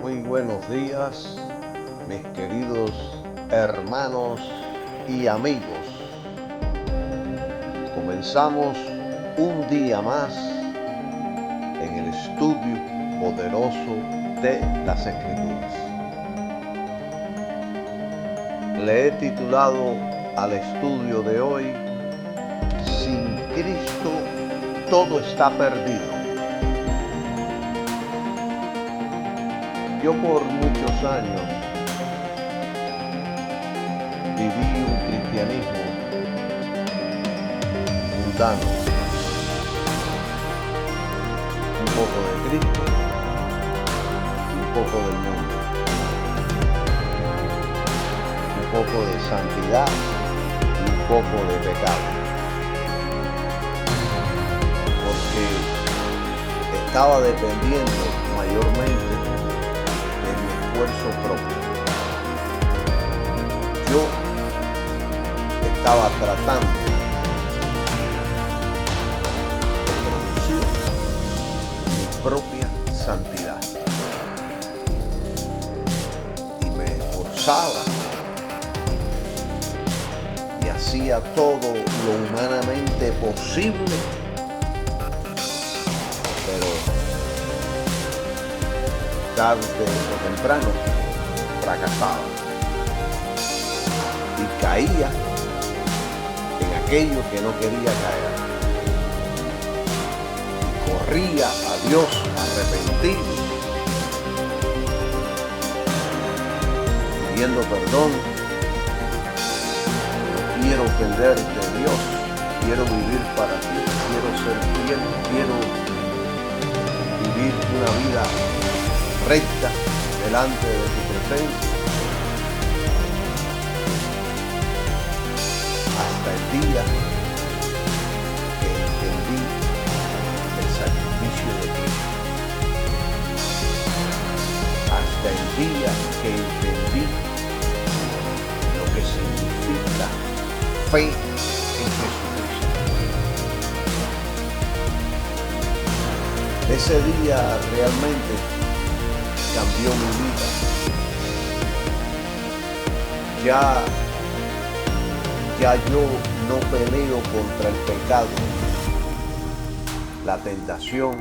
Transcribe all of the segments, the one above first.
Muy buenos días, mis queridos hermanos y amigos. Comenzamos un día más en el estudio poderoso de las Escrituras. Le he titulado al estudio de hoy, Sin Cristo todo está perdido. Yo por muchos años viví un cristianismo mundano, un poco de Cristo y un poco del mundo, un poco de santidad y un poco de pecado, porque estaba dependiendo mayormente esfuerzo propio. Yo estaba tratando de producir mi propia santidad y me esforzaba y hacía todo lo humanamente posible, pero tarde o temprano fracasaba y caía en aquello que no quería caer y corría a Dios arrepentido, pidiendo perdón. No quiero ofenderte, Dios, quiero vivir para ti, quiero ser fiel, quiero vivir una vida recta delante de tu presencia, hasta el día que entendí el sacrificio de Cristo, hasta el día que entendí lo que significa fe en Jesucristo. Ese día realmente cambió mi vida. Ya yo no peleo contra el pecado, la tentación,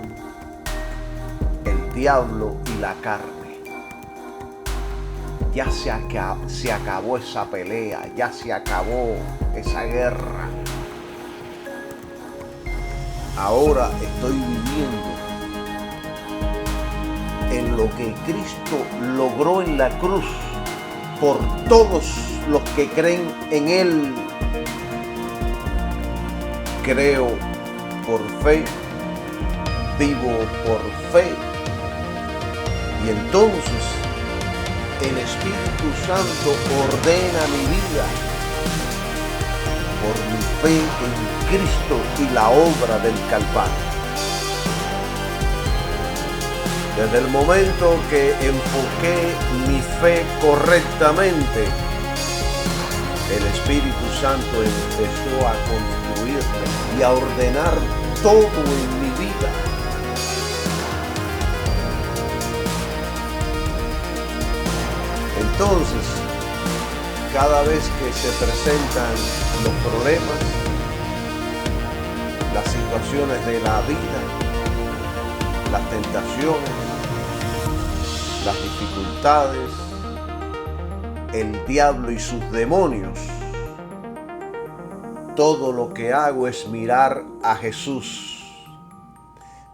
el diablo y la carne. Ya se acabó esa pelea, ya se acabó esa guerra. Ahora estoy viviendo en lo que Cristo logró en la cruz por todos los que creen en Él. Creo por fe, vivo por fe, y entonces el Espíritu Santo ordena mi vida por mi fe en Cristo y la obra del Calvario. Desde el momento que enfoqué mi fe correctamente, el Espíritu Santo empezó a construirme y a ordenar todo en mi vida. Entonces, cada vez que se presentan los problemas, las situaciones de la vida, las tentaciones, las dificultades, el diablo y sus demonios, todo lo que hago es mirar a Jesús.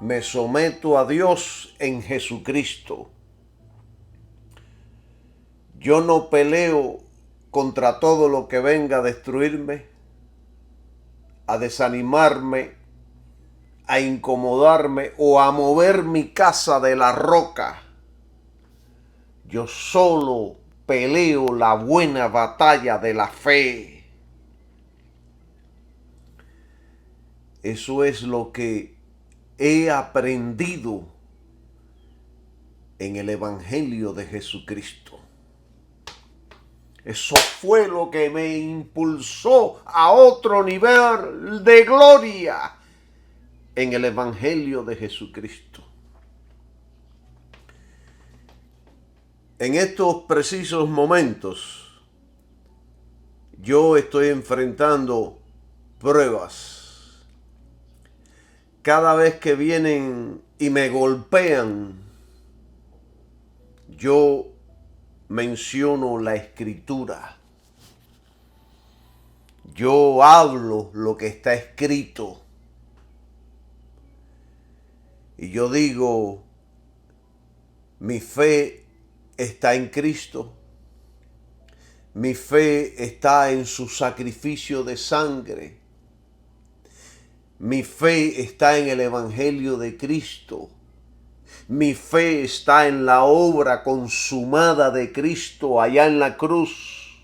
Me someto a Dios en Jesucristo. Yo no peleo contra todo lo que venga a destruirme, a desanimarme, a incomodarme o a mover mi casa de la roca. Yo solo peleo la buena batalla de la fe. Eso es lo que he aprendido en el Evangelio de Jesucristo. Eso fue lo que me impulsó a otro nivel de gloria en el Evangelio de Jesucristo. En estos precisos momentos, yo estoy enfrentando pruebas. Cada vez que vienen y me golpean, yo menciono la Escritura. Yo hablo lo que está escrito. Y yo digo, mi fe está en Cristo. Mi fe está en su sacrificio de sangre. Mi fe está en el Evangelio de Cristo. Mi fe está en la obra consumada de Cristo allá en la cruz.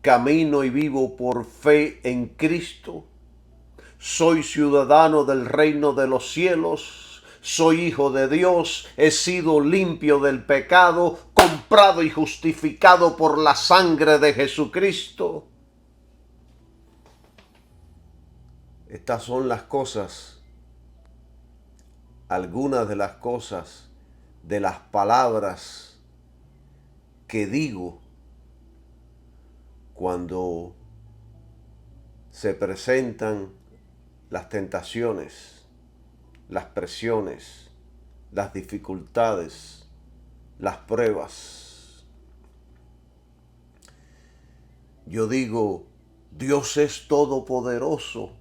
Camino y vivo por fe en Cristo. Soy ciudadano del reino de los cielos. Soy hijo de Dios. He sido limpio del pecado, comprado y justificado por la sangre de Jesucristo. Estas son las cosas, algunas de las cosas, de las palabras que digo cuando se presentan las tentaciones, las presiones, las dificultades, las pruebas. Yo digo, Dios es todopoderoso,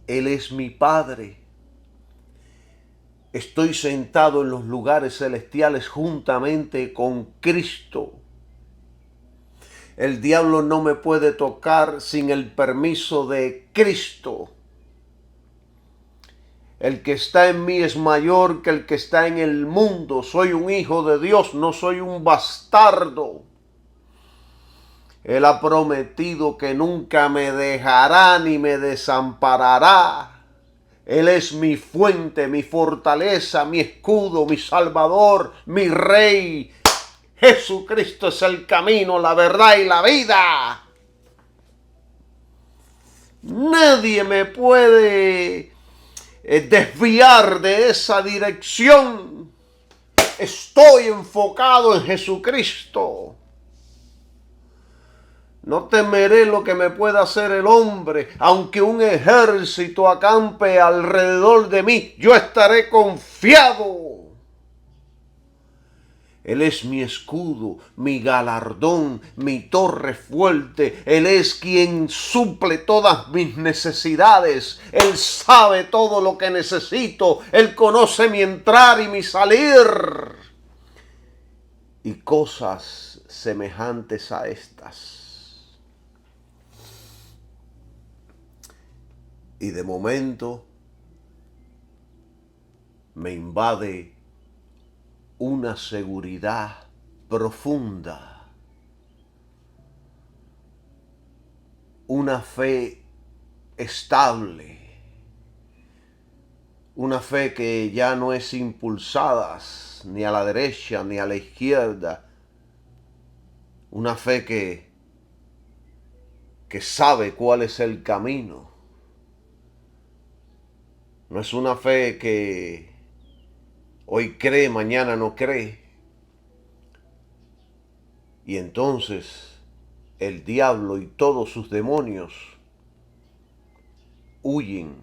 Él es mi Padre. Estoy sentado en los lugares celestiales juntamente con Cristo. El diablo no me puede tocar sin el permiso de Cristo. El que está en mí es mayor que el que está en el mundo. Soy un hijo de Dios, no soy un bastardo. Él ha prometido que nunca me dejará ni me desamparará. Él es mi fuente, mi fortaleza, mi escudo, mi salvador, mi rey. Jesucristo es el camino, la verdad y la vida. Nadie me puede desviar de esa dirección. Estoy enfocado en Jesucristo. No temeré lo que me pueda hacer el hombre, aunque un ejército acampe alrededor de mí, yo estaré confiado. Él es mi escudo, mi galardón, mi torre fuerte. Él es quien suple todas mis necesidades. Él sabe todo lo que necesito. Él conoce mi entrar y mi salir. Y cosas semejantes a estas. Y de momento me invade una seguridad profunda, una fe estable, una fe que ya no es impulsada ni a la derecha ni a la izquierda, una fe que sabe cuál es el camino. No es una fe que hoy cree, mañana no cree. Y entonces el diablo y todos sus demonios huyen,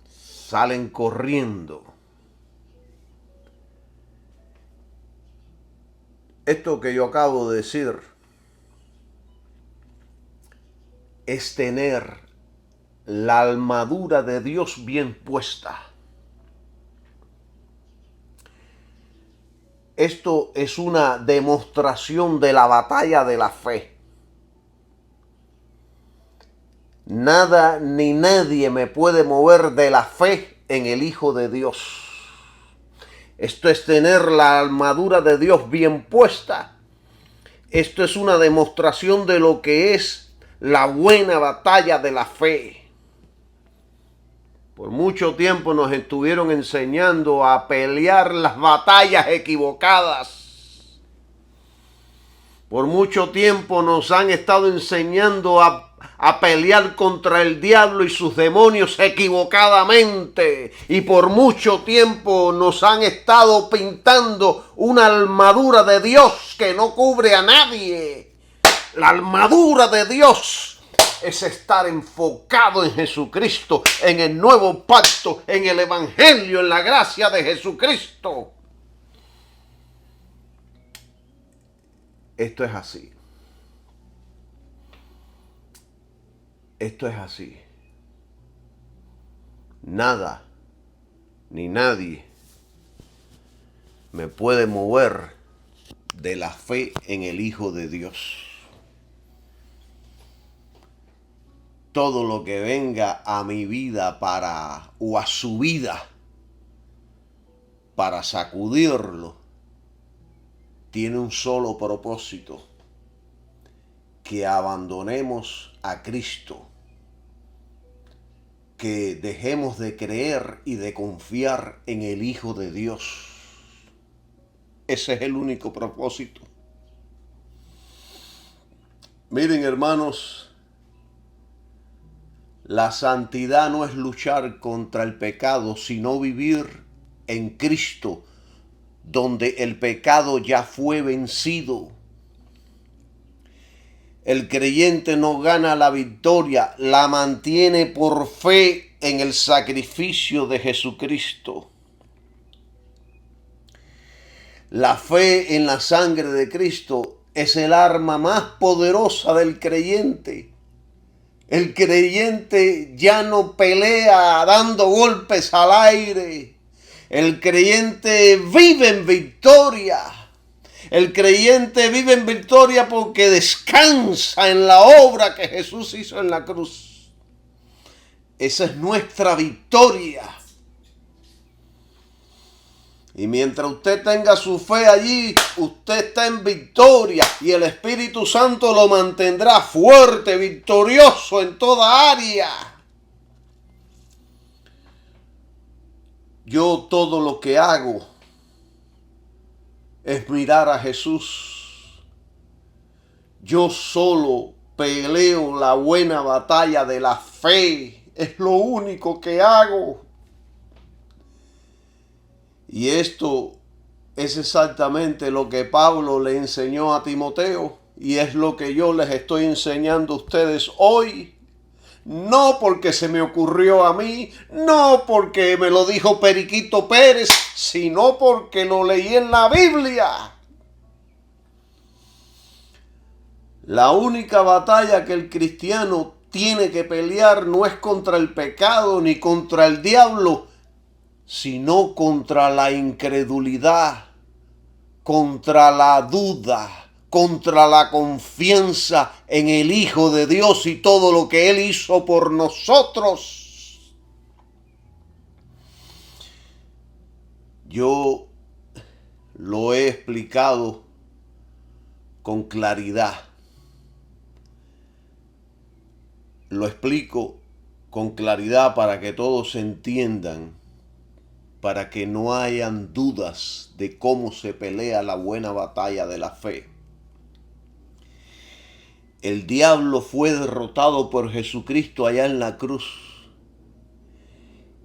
salen corriendo. Esto que yo acabo de decir es tener la armadura de Dios bien puesta. Esto es una demostración de la batalla de la fe. Nada ni nadie me puede mover de la fe en el Hijo de Dios. Esto es tener la armadura de Dios bien puesta. Esto es una demostración de lo que es la buena batalla de la fe. Por mucho tiempo nos estuvieron enseñando a pelear las batallas equivocadas. Por mucho tiempo nos han estado enseñando a a pelear contra el diablo y sus demonios equivocadamente. Y por mucho tiempo nos han estado pintando una armadura de Dios que no cubre a nadie. La armadura de Dios es estar enfocado en Jesucristo, en el nuevo pacto, en el evangelio, en la gracia de Jesucristo. Esto es así. Esto es así. Nada ni nadie me puede mover de la fe en el Hijo de Dios. Todo lo que venga a mi vida o a su vida para sacudirlo, tiene un solo propósito: que abandonemos a Cristo, que dejemos de creer y de confiar en el Hijo de Dios. Ese es el único propósito. Miren, hermanos, la santidad no es luchar contra el pecado, sino vivir en Cristo, donde el pecado ya fue vencido. El creyente no gana la victoria, la mantiene por fe en el sacrificio de Jesucristo. La fe en la sangre de Cristo es el arma más poderosa del creyente. El creyente ya no pelea dando golpes al aire. El creyente vive en victoria. El creyente vive en victoria porque descansa en la obra que Jesús hizo en la cruz. Esa es nuestra victoria. Y mientras usted tenga su fe allí, usted está en victoria. Y el Espíritu Santo lo mantendrá fuerte, victorioso en toda área. Yo todo lo que hago es mirar a Jesús. Yo solo peleo la buena batalla de la fe. Es lo único que hago. Y esto es exactamente lo que Pablo le enseñó a Timoteo. Y es lo que yo les estoy enseñando a ustedes hoy. No porque se me ocurrió a mí, no porque me lo dijo Periquito Pérez, sino porque lo leí en la Biblia. La única batalla que el cristiano tiene que pelear no es contra el pecado ni contra el diablo, sino contra la incredulidad, contra la duda, contra la confianza en el Hijo de Dios y todo lo que Él hizo por nosotros. Yo lo he explicado con claridad. Lo explico con claridad para que todos entiendan, para que no hayan dudas de cómo se pelea la buena batalla de la fe. El diablo fue derrotado por Jesucristo allá en la cruz.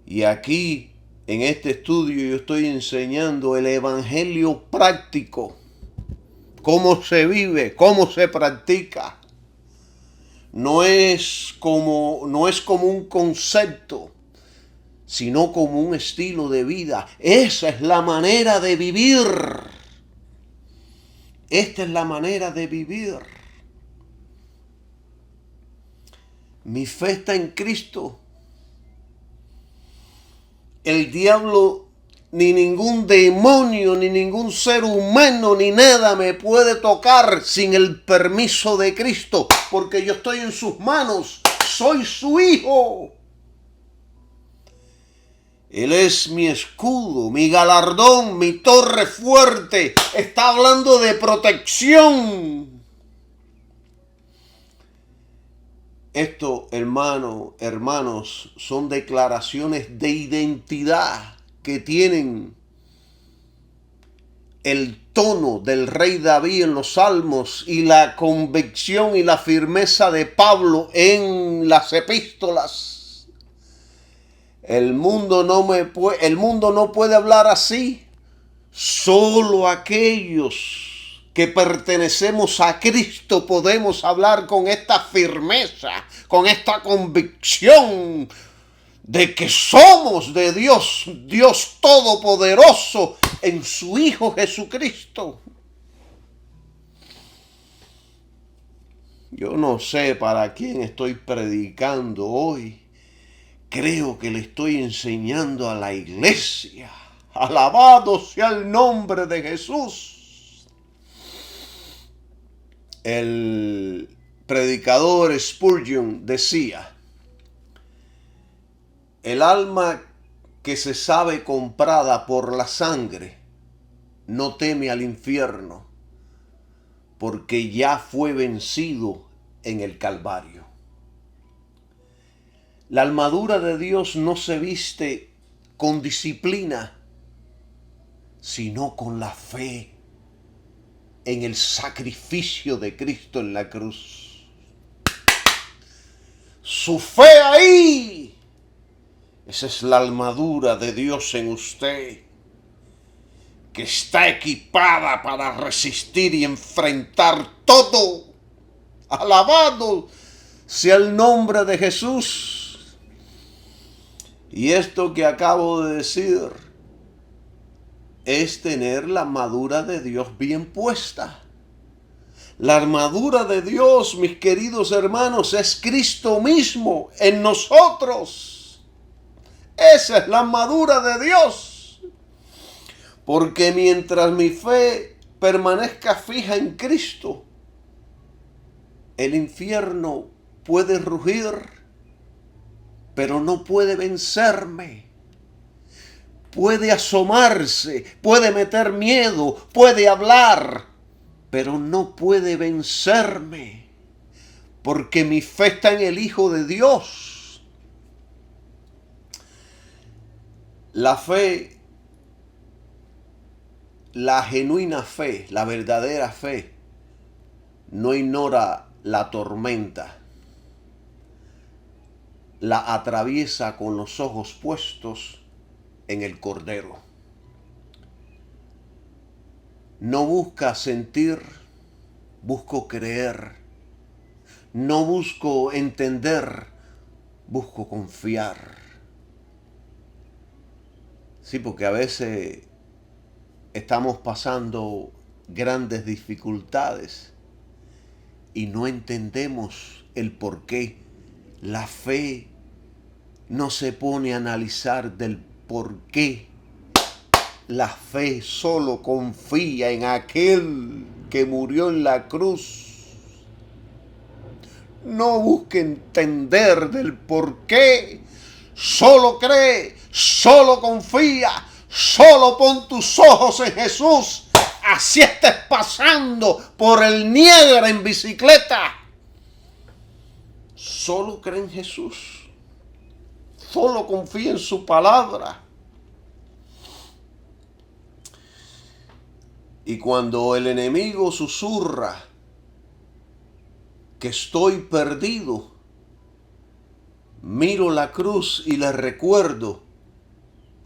Y aquí, en este estudio, yo estoy enseñando el evangelio práctico. Cómo se vive, cómo se practica. No es como un concepto, sino como un estilo de vida. Esa es la manera de vivir. Esta es la manera de vivir. Mi fe está en Cristo. El diablo, ni ningún demonio, ni ningún ser humano, ni nada me puede tocar sin el permiso de Cristo, porque yo estoy en sus manos. Soy su hijo. Él es mi escudo, mi galardón, mi torre fuerte. Está hablando de protección. Esto, hermanos, son declaraciones de identidad que tienen el tono del rey David en los salmos y la convicción y la firmeza de Pablo en las epístolas. El mundo no puede hablar así. Solo aquellos que pertenecemos a Cristo podemos hablar con esta firmeza, con esta convicción de que somos de Dios, Dios Todopoderoso, en su Hijo Jesucristo. Yo no sé para quién estoy predicando hoy. Creo que le estoy enseñando a la iglesia. Alabado sea el nombre de Jesús. El predicador Spurgeon decía: el alma que se sabe comprada por la sangre no teme al infierno, porque ya fue vencido en el Calvario. La armadura de Dios no se viste con disciplina, sino con la fe en el sacrificio de Cristo en la cruz. Su fe ahí. Esa es la armadura de Dios en usted, que está equipada para resistir y enfrentar todo. Alabado sea el nombre de Jesús. Y esto que acabo de decir es tener la armadura de Dios bien puesta. La armadura de Dios, mis queridos hermanos, es Cristo mismo en nosotros. Esa es la armadura de Dios. Porque mientras mi fe permanezca fija en Cristo, el infierno puede rugir, pero no puede vencerme. Puede asomarse, puede meter miedo, puede hablar, pero no puede vencerme, porque mi fe está en el Hijo de Dios. La fe, la genuina fe, la verdadera fe, no ignora la tormenta, la atraviesa con los ojos puestos en el Cordero. No busca sentir, busco creer. No busco entender, busco confiar. Sí, porque a veces estamos pasando grandes dificultades y no entendemos el por qué. La fe no se pone a analizar del por qué. La fe solo confía en aquel que murió en la cruz. No busque entender del por qué. Solo cree, solo confía, solo pon tus ojos en Jesús. Así estés pasando por el Niágara en bicicleta. Solo cree en Jesús. Solo confía en su palabra. Y cuando el enemigo susurra que estoy perdido, miro la cruz y le recuerdo: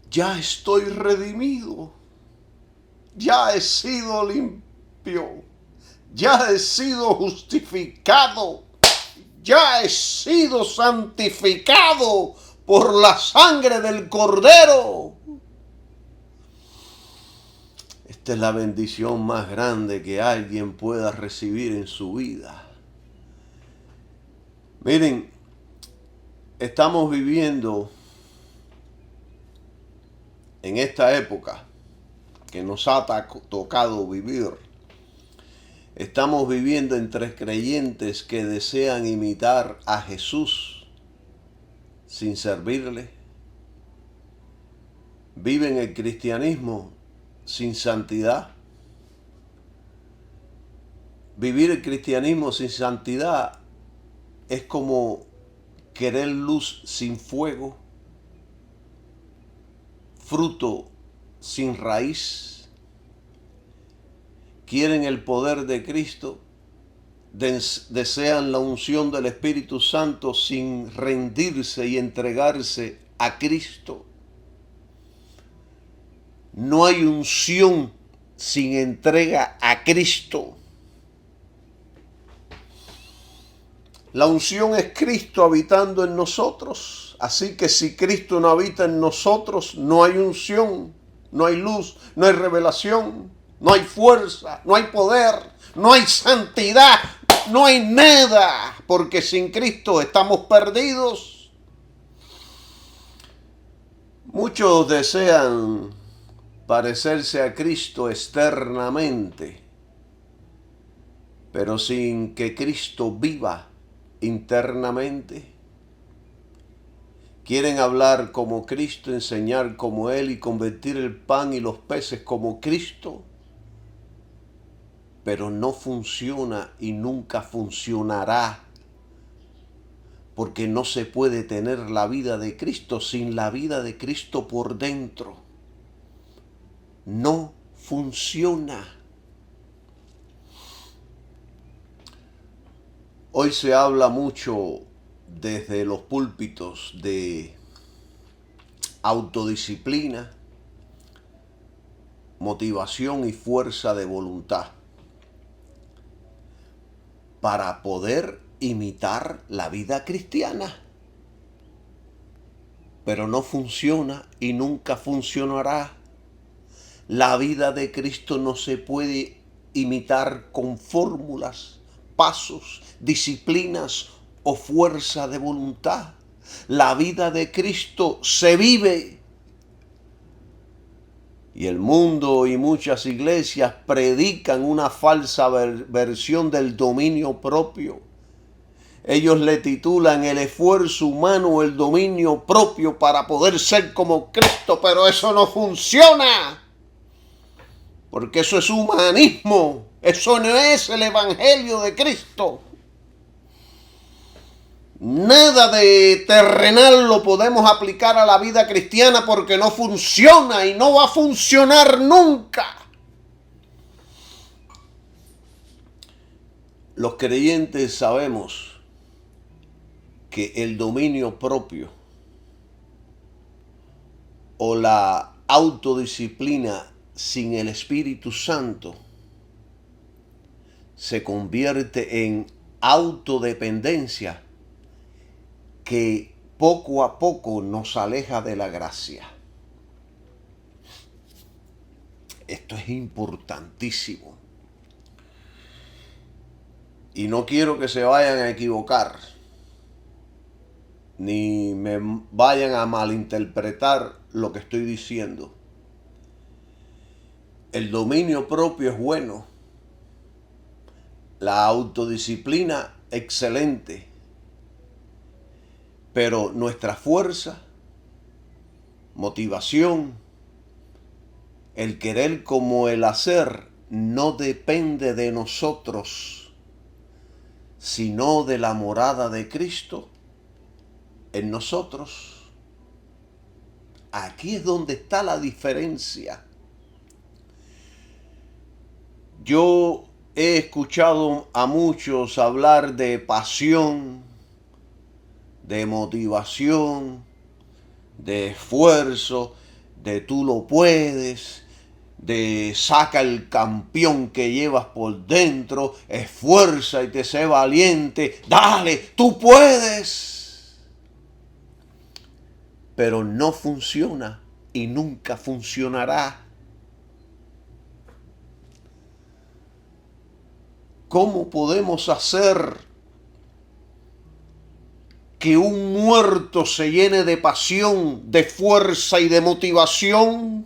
ya estoy redimido, ya he sido limpio, ya he sido justificado, ya he sido santificado por la sangre del Cordero. Esta es la bendición más grande que alguien pueda recibir en su vida. Miren, estamos viviendo en esta época que nos ha tocado vivir. Estamos viviendo entre creyentes que desean imitar a Jesús sin servirle. Viven el cristianismo sin santidad. Vivir el cristianismo sin santidad es como querer luz sin fuego, fruto sin raíz. quieren el poder de Cristo, desean la unción del Espíritu Santo sin rendirse y entregarse a Cristo. No hay unción sin entrega a Cristo. La unción es Cristo habitando en nosotros. Así que si Cristo no habita en nosotros, no hay unción, no hay luz, no hay revelación, no hay fuerza, no hay poder, no hay santidad, no hay nada. Porque sin Cristo estamos perdidos. Muchos desean parecerse a Cristo externamente, pero sin que Cristo viva internamente. Quieren hablar como Cristo, enseñar como Él y convertir el pan y los peces como Cristo, pero no funciona y nunca funcionará, porque no se puede tener la vida de Cristo sin la vida de Cristo por dentro. No funciona. Hoy se habla mucho desde los púlpitos de autodisciplina, motivación y fuerza de voluntad para poder imitar la vida cristiana. Pero no funciona y nunca funcionará. La vida de Cristo no se puede imitar con fórmulas, pasos, disciplinas o fuerza de voluntad. La vida de Cristo se vive. Y el mundo y muchas iglesias predican una falsa versión del dominio propio. Ellos le titulan el esfuerzo humano o el dominio propio para poder ser como Cristo, pero eso no funciona. Porque eso es humanismo. Eso no es el evangelio de Cristo. Nada de terrenal lo podemos aplicar a la vida cristiana porque no funciona y no va a funcionar nunca. Los creyentes sabemos que el dominio propio o la autodisciplina sin el Espíritu Santo se convierte en autodependencia que poco a poco nos aleja de la gracia. Esto es importantísimo. Y no quiero que se vayan a equivocar, ni me vayan a malinterpretar lo que estoy diciendo. El dominio propio es bueno. La autodisciplina, excelente. Pero nuestra fuerza, motivación, el querer como el hacer, no depende de nosotros, sino de la morada de Cristo en nosotros. Aquí es donde está la diferencia. Yo he escuchado a muchos hablar de pasión, de motivación, de esfuerzo, de tú lo puedes, de saca el campeón que llevas por dentro, esfuerza y te sé valiente, dale, tú puedes. Pero no funciona y nunca funcionará. ¿Cómo podemos hacer que un muerto se llene de pasión, de fuerza y de motivación?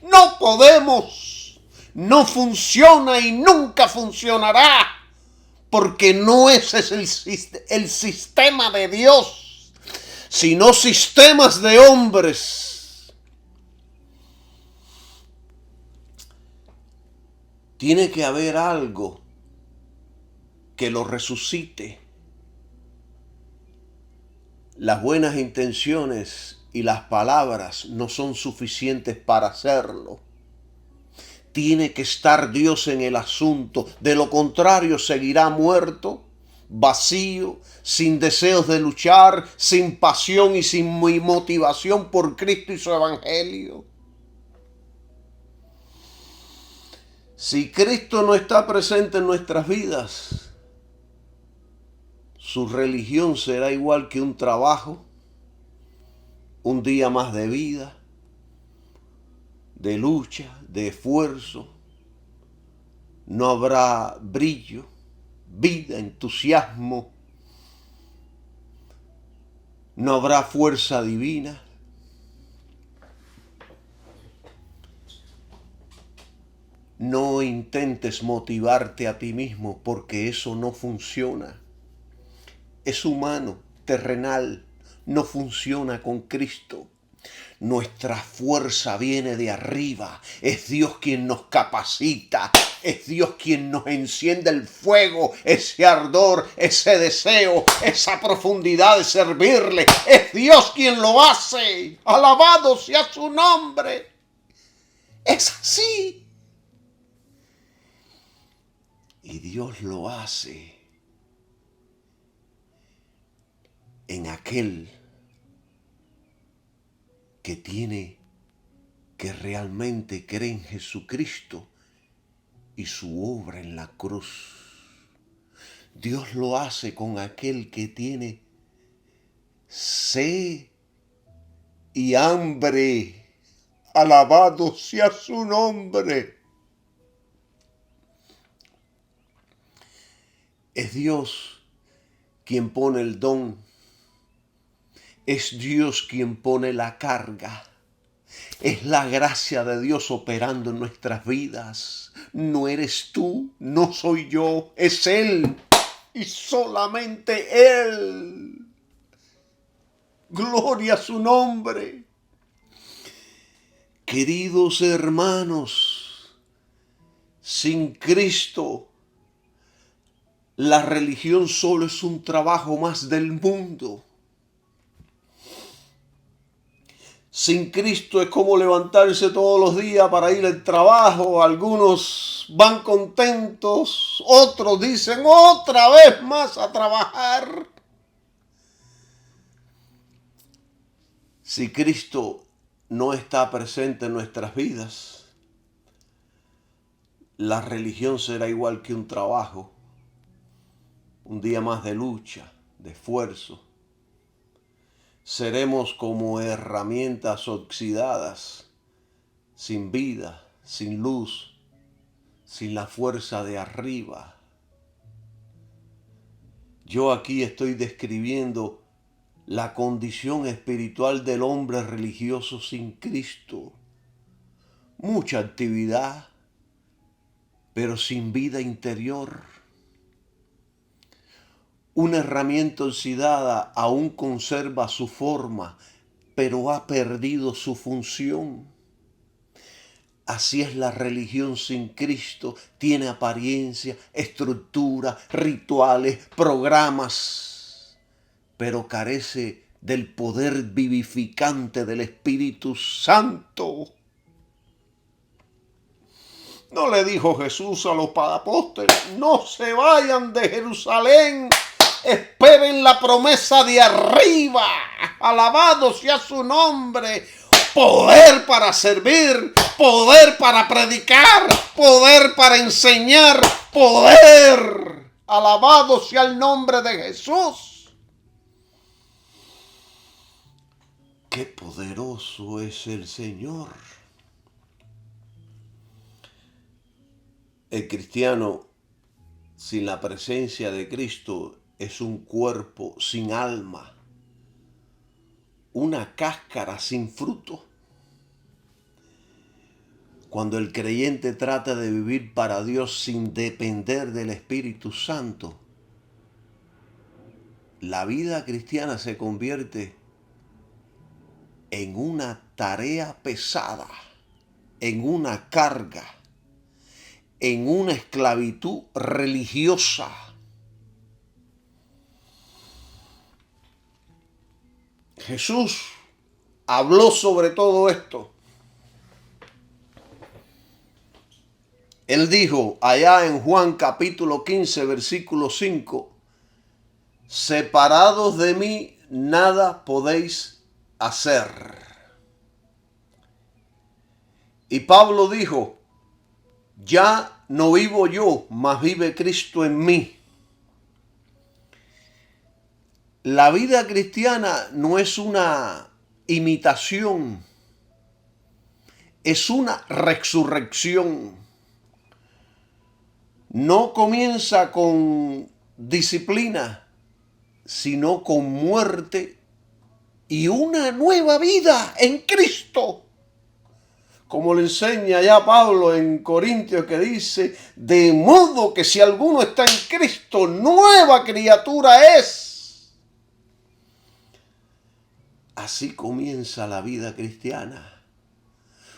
No podemos. No funciona y nunca funcionará. Porque no ese es el sistema de Dios, sino sistemas de hombres. Tiene que haber algo que lo resucite. Las buenas intenciones y las palabras no son suficientes para hacerlo. Tiene que estar Dios en el asunto. De lo contrario, seguirá muerto, vacío, sin deseos de luchar, sin pasión y sin motivación por Cristo y su evangelio. Si Cristo no está presente en nuestras vidas, su religión será igual que un trabajo, un día más de vida, de lucha, de esfuerzo. No habrá brillo, vida, entusiasmo. No habrá fuerza divina. No intentes motivarte a ti mismo porque eso no funciona. Es humano, terrenal, no funciona con Cristo. Nuestra fuerza viene de arriba. Es Dios quien nos capacita. Es Dios quien nos enciende el fuego, ese ardor, ese deseo, esa profundidad de servirle. Es Dios quien lo hace. Alabado sea su nombre. Es así. Y Dios lo hace en aquel que tiene que realmente creer en Jesucristo y su obra en la cruz. Dios lo hace con aquel que tiene sed y hambre. Alabado sea su nombre. Es Dios quien pone el don. Es Dios quien pone la carga. Es la gracia de Dios operando en nuestras vidas. No eres tú, no soy yo, es Él. Y solamente Él. Gloria a su nombre. Queridos hermanos, sin Cristo, la religión solo es un trabajo más del mundo. Sin Cristo es como levantarse todos los días para ir al trabajo. Algunos van contentos, otros dicen otra vez más a trabajar. Si Cristo no está presente en nuestras vidas, la religión será igual que un trabajo, un día más de lucha, de esfuerzo. Seremos como herramientas oxidadas, sin vida, sin luz, sin la fuerza de arriba. Yo aquí estoy describiendo la condición espiritual del hombre religioso sin Cristo. Mucha actividad, pero sin vida interior. Una herramienta oxidada aún conserva su forma, pero ha perdido su función. Así es la religión sin Cristo. Tiene apariencia, estructura, rituales, programas, pero carece del poder vivificante del Espíritu Santo. ¿No le dijo Jesús a los apóstoles: no se vayan de Jerusalén, esperen la promesa de arriba? Alabado sea su nombre. Poder para servir, poder para predicar, poder para enseñar, poder. Alabado sea el nombre de Jesús. Qué poderoso es el Señor. El cristiano sin la presencia de Cristo es un cuerpo sin alma, una cáscara sin fruto. Cuando el creyente trata de vivir para Dios sin depender del Espíritu Santo, la vida cristiana se convierte en una tarea pesada, en una carga, en una esclavitud religiosa. Jesús habló sobre todo esto. Él dijo allá en Juan capítulo 15, versículo 5, separados de mí nada podéis hacer. Y Pablo dijo, ya no vivo yo, mas vive Cristo en mí. La vida cristiana no es una imitación, es una resurrección. No comienza con disciplina, sino con muerte y una nueva vida en Cristo. Como le enseña ya Pablo en Corintios, que dice, de modo que si alguno está en Cristo, nueva criatura es. Así comienza la vida cristiana.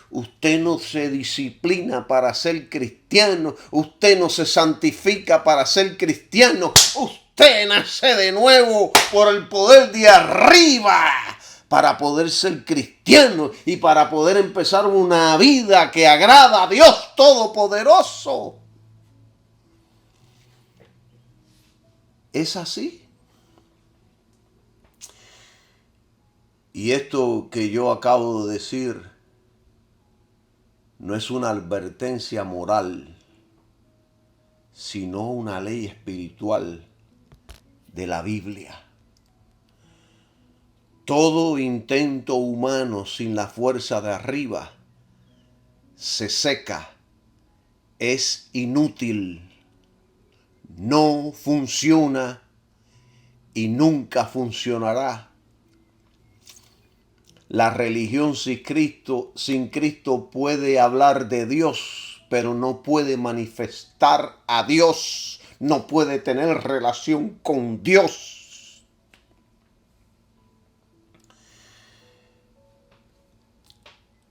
Usted no se disciplina para ser cristiano. Usted no se santifica para ser cristiano. Usted nace de nuevo por el poder de arriba para poder ser cristiano y para poder empezar una vida que agrada a Dios Todopoderoso. ¿Es así? Y esto que yo acabo de decir no es una advertencia moral, sino una ley espiritual de la Biblia. Todo intento humano sin la fuerza de arriba se seca, es inútil, no funciona y nunca funcionará. La religión sin Cristo puede hablar de Dios, pero no puede manifestar a Dios, no puede tener relación con Dios.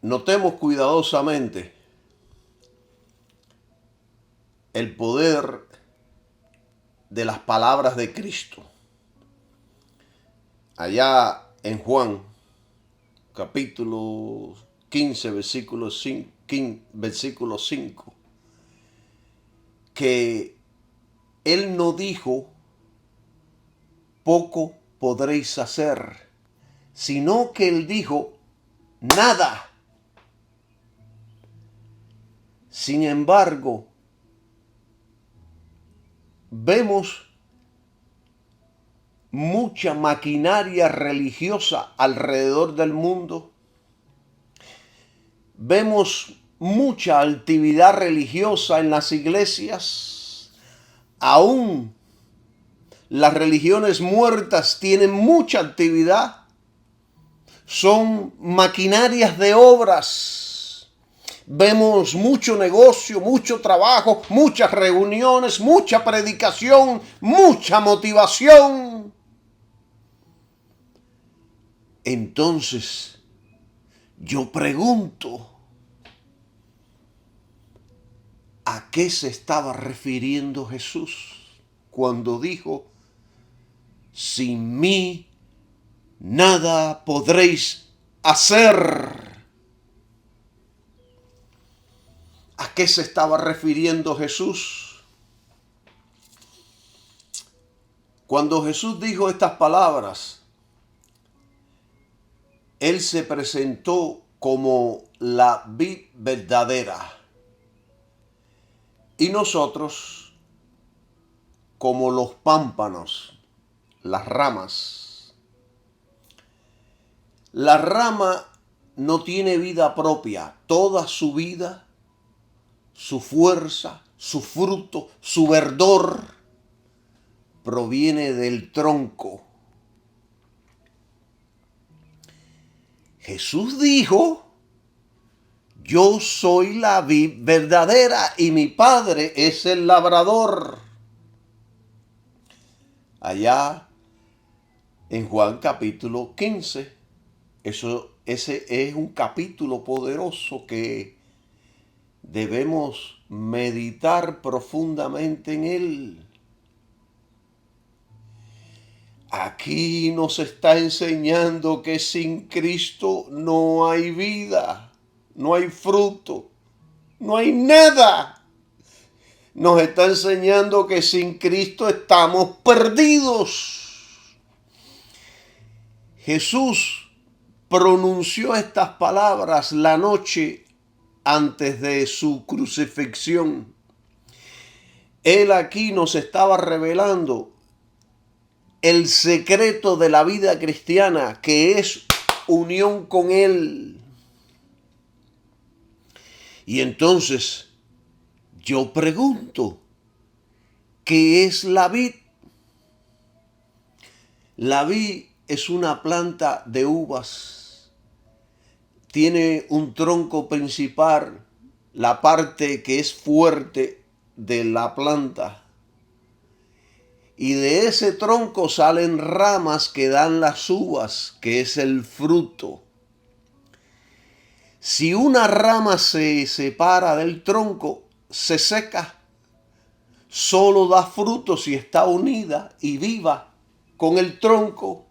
Notemos cuidadosamente el poder de las palabras de Cristo. Allá en Juan capítulo 15, versículo 5, que Él no dijo, poco podréis hacer, sino que Él dijo, nada. Sin embargo, vemos mucha maquinaria religiosa alrededor del mundo. Vemos mucha actividad religiosa en las iglesias. Aún las religiones muertas tienen mucha actividad. Son maquinarias de obras. Vemos mucho negocio, mucho trabajo, muchas reuniones, mucha predicación, mucha motivación. Entonces, yo pregunto, ¿a qué se estaba refiriendo Jesús cuando dijo, sin mí nada podréis hacer? ¿A qué se estaba refiriendo Jesús? Cuando Jesús dijo estas palabras, Él se presentó como la vid verdadera y nosotros como los pámpanos, las ramas. La rama no tiene vida propia, toda su vida, su fuerza, su fruto, su verdor proviene del tronco. Jesús dijo, yo soy la vid verdadera y mi Padre es el labrador. Allá en Juan capítulo 15, ese es un capítulo poderoso que debemos meditar profundamente en él. Aquí nos está enseñando que sin Cristo no hay vida, no hay fruto, no hay nada. nos está enseñando que sin Cristo estamos perdidos. Jesús pronunció estas palabras la noche antes de su crucifixión. Él aquí nos estaba revelando el secreto de la vida cristiana, que es unión con Él. Y entonces yo pregunto, ¿qué es la vid? La vid es una planta de uvas. Tiene un tronco principal, la parte que es fuerte de la planta. Y de ese tronco salen ramas que dan las uvas, que es el fruto. Si una rama se separa del tronco, se seca. Solo da fruto si está unida y viva con el tronco.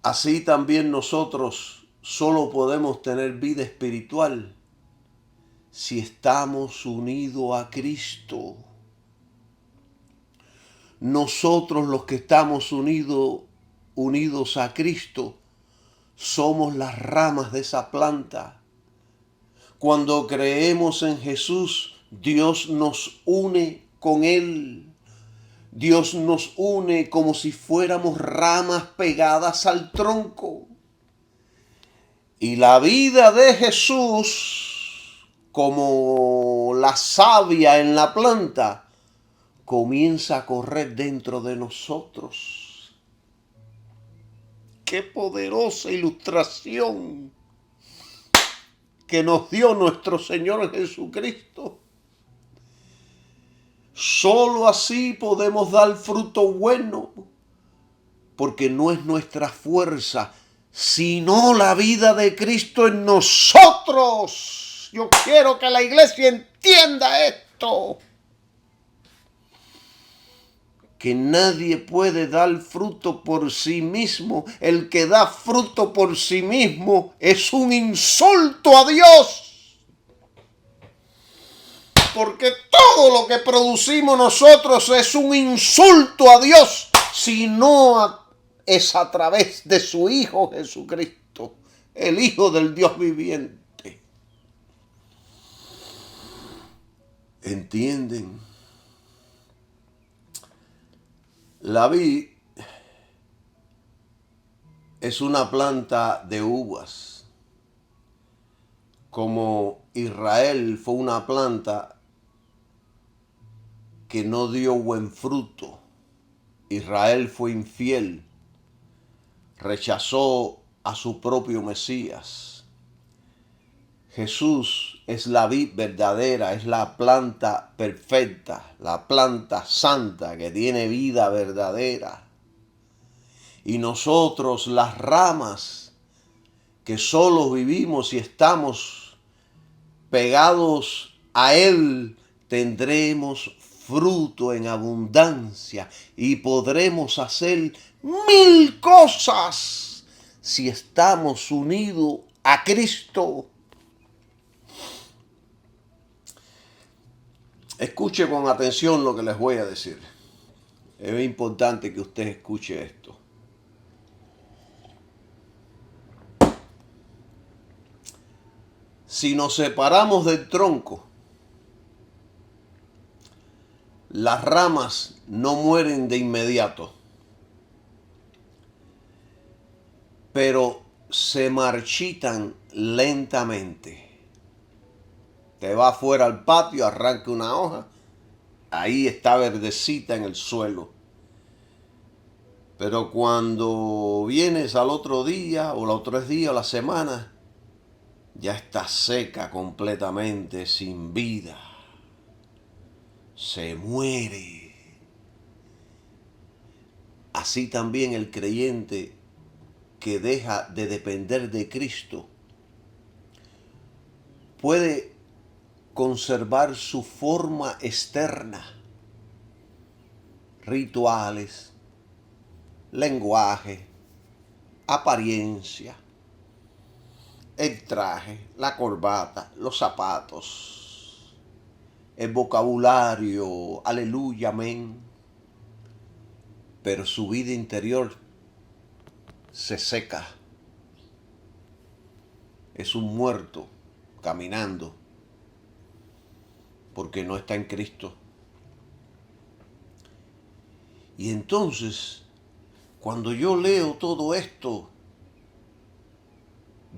Así también nosotros solo podemos tener vida espiritual si estamos unidos a Cristo. Nosotros los que estamos unidos a Cristo, somos las ramas de esa planta. Cuando creemos en Jesús, Dios nos une con Él. Dios nos une como si fuéramos ramas pegadas al tronco. Y la vida de Jesús, como la savia en la planta, comienza a correr dentro de nosotros. ¡Qué poderosa ilustración que nos dio nuestro Señor Jesucristo! Solo así podemos dar fruto bueno, porque no es nuestra fuerza, sino la vida de Cristo en nosotros. Yo quiero que la iglesia entienda esto. Que nadie puede dar fruto por sí mismo. El que da fruto por sí mismo es un insulto a Dios. Porque todo lo que producimos nosotros es un insulto a Dios, si no es a través de su Hijo Jesucristo, el Hijo del Dios viviente. ¿Entienden? La vid es una planta de uvas. Como Israel fue una planta que no dio buen fruto. Israel fue infiel. Rechazó a su propio Mesías. Jesús es la vid verdadera, es la planta perfecta, la planta santa que tiene vida verdadera. Y nosotros, las ramas, que solo vivimos y estamos pegados a Él, tendremos fruto en abundancia y podremos hacer 1000 cosas si estamos unidos a Cristo. Escuche con atención lo que les voy a decir. Es importante que usted escuche esto. Si nos separamos del tronco, las ramas no mueren de inmediato, pero se marchitan lentamente. Te va afuera al patio, arranca una hoja, ahí está verdecita en el suelo. Pero cuando vienes al otro día, o los 3 días, o la semana, ya está seca completamente, sin vida. Se muere. Así también el creyente que deja de depender de Cristo puede conservar su forma externa, rituales, lenguaje, apariencia, el traje, la corbata, los zapatos. el vocabulario, aleluya, amén, pero su vida interior se seca. Es un muerto caminando porque no está en Cristo. Y entonces, cuando yo leo todo esto,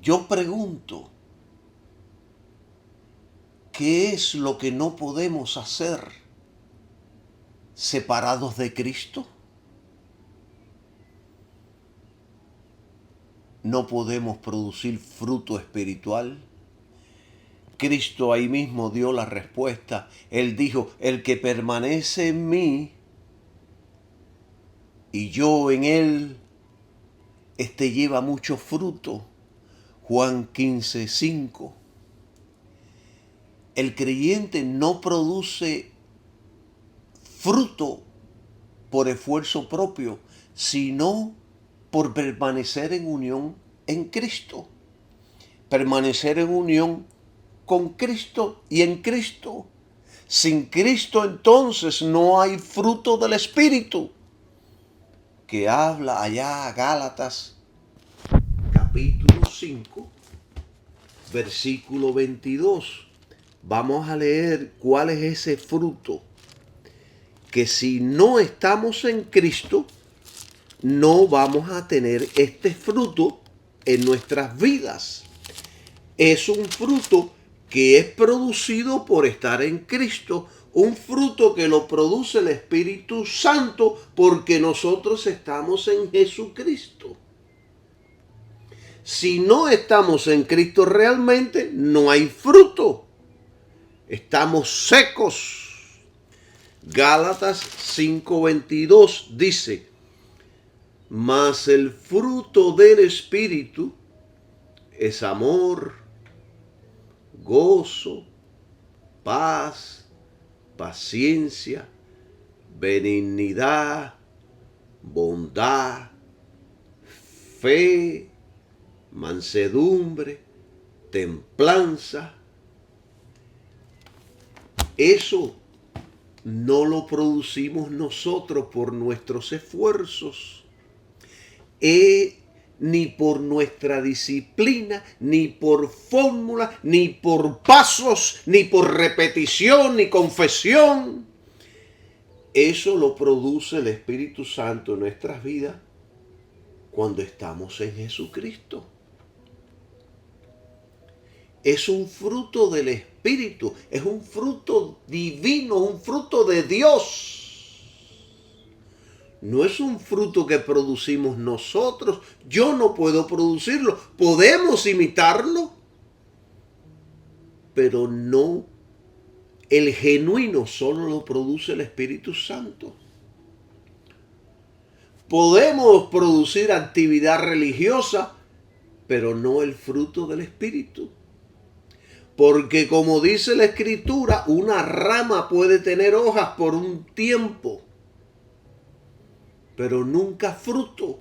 yo pregunto, ¿qué es lo que no podemos hacer separados de Cristo? No podemos producir fruto espiritual. Cristo ahí mismo dio la respuesta. Él dijo, el que permanece en mí y yo en él, este lleva mucho fruto. Juan 15:5. El creyente no produce fruto por esfuerzo propio, sino por permanecer en unión en Cristo. Permanecer en unión con Cristo y en Cristo. Sin Cristo entonces no hay fruto del Espíritu, que habla allá Gálatas capítulo 5, versículo 22. Vamos a leer cuál es ese fruto, que si no estamos en Cristo, no vamos a tener este fruto en nuestras vidas. Es un fruto que es producido por estar en Cristo, un fruto que lo produce el Espíritu Santo porque nosotros estamos en Jesucristo. Si no estamos en Cristo realmente, no hay fruto. Estamos secos. Gálatas 5:22 dice, mas el fruto del Espíritu es amor, gozo, paz, paciencia, benignidad, bondad, fe, mansedumbre, templanza. Eso no lo producimos nosotros por nuestros esfuerzos, ni por nuestra disciplina, ni por fórmula, ni por pasos, ni por repetición, ni confesión. Eso lo produce el Espíritu Santo en nuestras vidas cuando estamos en Jesucristo. Es un fruto del Espíritu, es un fruto divino, un fruto de Dios. No es un fruto que producimos nosotros. Yo no puedo producirlo. Podemos imitarlo, pero no. El genuino solo lo produce el Espíritu Santo. Podemos producir actividad religiosa, pero no el fruto del Espíritu. Porque como dice la Escritura, una rama puede tener hojas por un tiempo, pero nunca fruto.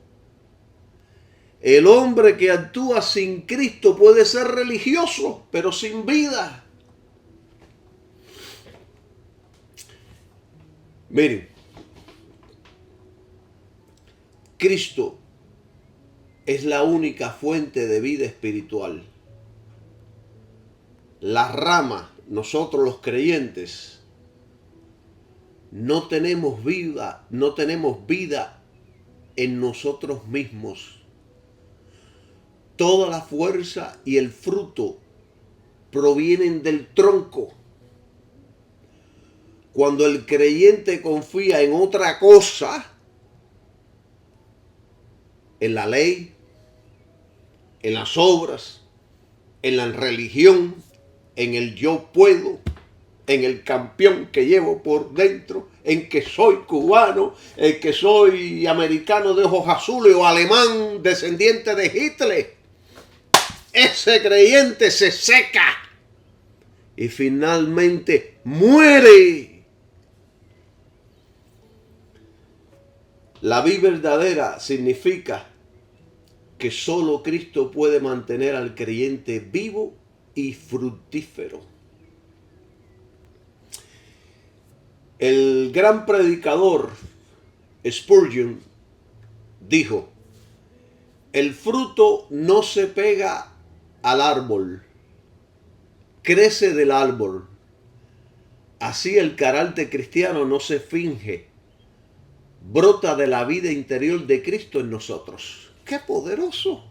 El hombre que actúa sin Cristo puede ser religioso, pero sin vida. Miren, Cristo es la única fuente de vida espiritual. Las ramas, nosotros los creyentes, no tenemos vida en nosotros mismos. Toda la fuerza y el fruto provienen del tronco. Cuando el creyente confía en otra cosa, en la ley, en las obras, en la religión, en el yo puedo, en el campeón que llevo por dentro, en que soy cubano, en que soy americano de ojos azules o alemán descendiente de Hitler, ese creyente se seca y finalmente muere. La vida verdadera significa que solo Cristo puede mantener al creyente vivo y fructífero. El gran predicador Spurgeon dijo: el fruto no se pega al árbol, crece del árbol. Así el carácter cristiano no se finge, brota de la vida interior de Cristo en nosotros. ¡Qué poderoso!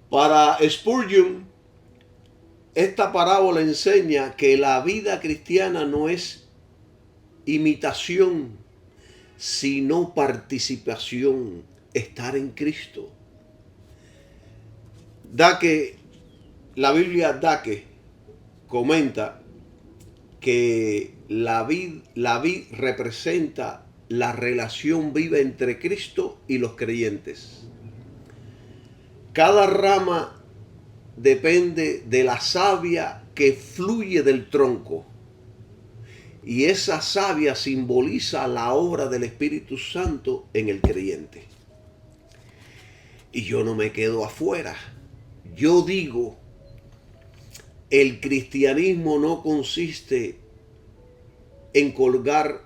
Para Spurgeon, esta parábola enseña que la vida cristiana no es imitación, sino participación, estar en Cristo. La Biblia Dake comenta que la vid representa la relación viva entre Cristo y los creyentes. Cada rama depende de la savia que fluye del tronco. Y esa savia simboliza la obra del Espíritu Santo en el creyente. Y yo no me quedo afuera. Yo digo, el cristianismo no consiste en colgar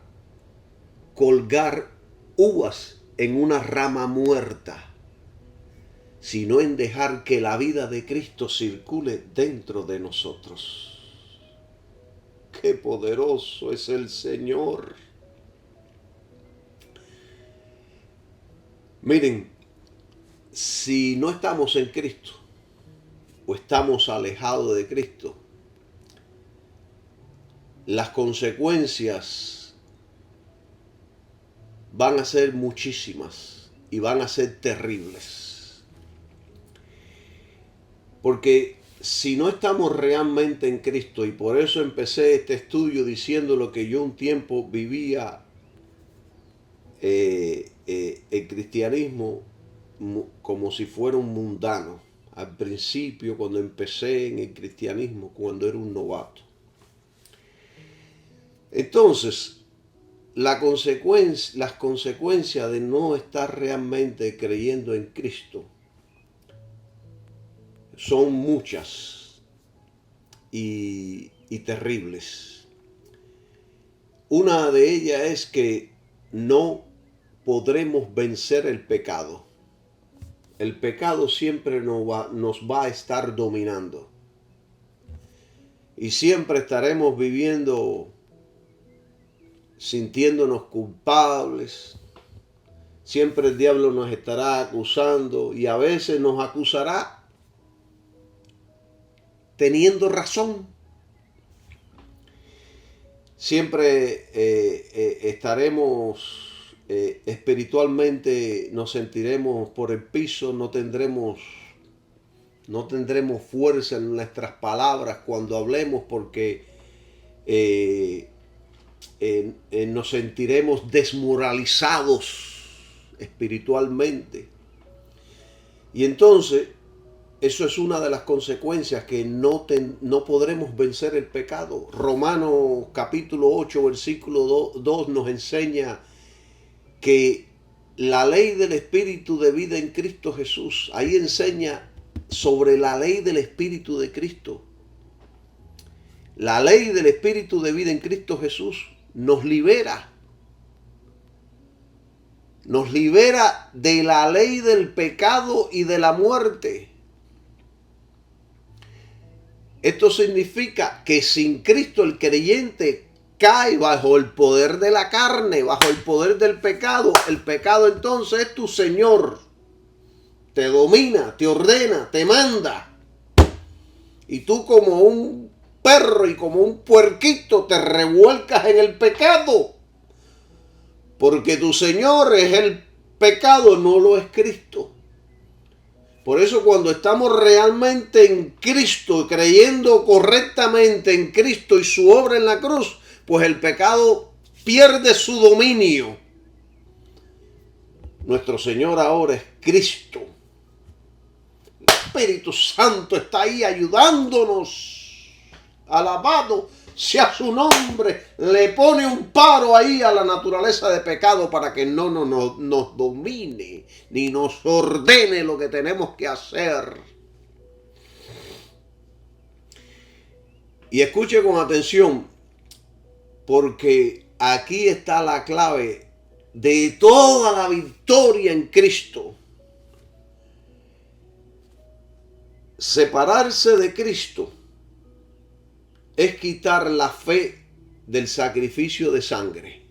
uvas en una rama muerta, sino en dejar que la vida de Cristo circule dentro de nosotros. ¡Qué poderoso es el Señor! Miren, si no estamos en Cristo o estamos alejados de Cristo, las consecuencias van a ser muchísimas y van a ser terribles. Porque si no estamos realmente en Cristo, y por eso empecé este estudio diciendo lo que yo un tiempo vivía el cristianismo como si fuera un mundano. Al principio, cuando empecé en el cristianismo, cuando era un novato. Entonces, las consecuencias de no estar realmente creyendo en Cristo son muchas y terribles. Una de ellas es que no podremos vencer el pecado. El pecado siempre nos va a estar dominando. Y siempre estaremos viviendo sintiéndonos culpables. Siempre el diablo nos estará acusando y a veces nos acusará teniendo razón. Siempre estaremos espiritualmente, nos sentiremos por el piso, no tendremos fuerza en nuestras palabras cuando hablemos, porque nos sentiremos desmoralizados espiritualmente. Y entonces, eso es una de las consecuencias, que no podremos vencer el pecado. Romanos capítulo 8, versículo 2 nos enseña que la ley del Espíritu de vida en Cristo Jesús, ahí enseña sobre la ley del Espíritu de Cristo. La ley del Espíritu de vida en Cristo Jesús nos libera. Nos libera de la ley del pecado y de la muerte. Esto significa que sin Cristo el creyente cae bajo el poder de la carne, bajo el poder del pecado. El pecado entonces es tu señor. Te domina, te ordena, te manda. Y tú, como un perro y como un puerquito, te revuelcas en el pecado. Porque tu Señor es el pecado, no lo es Cristo. Por eso, cuando estamos realmente en Cristo, creyendo correctamente en Cristo y su obra en la cruz, pues el pecado pierde su dominio. Nuestro Señor ahora es Cristo. El Espíritu Santo está ahí ayudándonos. Alabado sea su nombre. Le pone un paro ahí a la naturaleza de pecado para que no nos domine ni nos ordene lo que tenemos que hacer. Y escuche con atención. porque aquí está la clave de toda la victoria en Cristo. Separarse de Cristo es quitar la fe del sacrificio de sangre.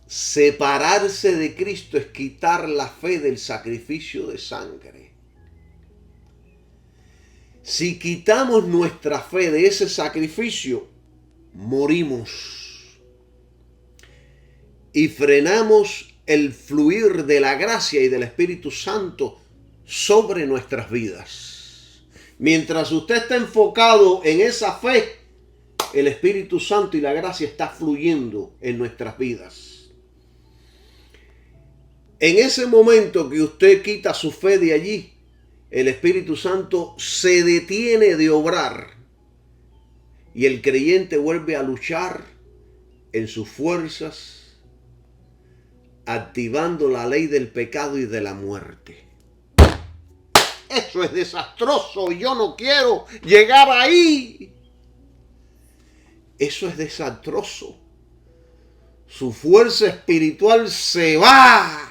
Separarse de Cristo es quitar la fe del sacrificio de sangre. Si quitamos nuestra fe de ese sacrificio, morimos y frenamos el fluir de la gracia y del Espíritu Santo sobre nuestras vidas. Mientras usted está enfocado en esa fe, el Espíritu Santo y la gracia está fluyendo en nuestras vidas. En ese momento que usted quita su fe de allí, el Espíritu Santo se detiene de obrar y el creyente vuelve a luchar en sus fuerzas, activando la ley del pecado y de la muerte. Eso es desastroso y yo no quiero llegar ahí. Eso es desastroso. Su fuerza espiritual se va.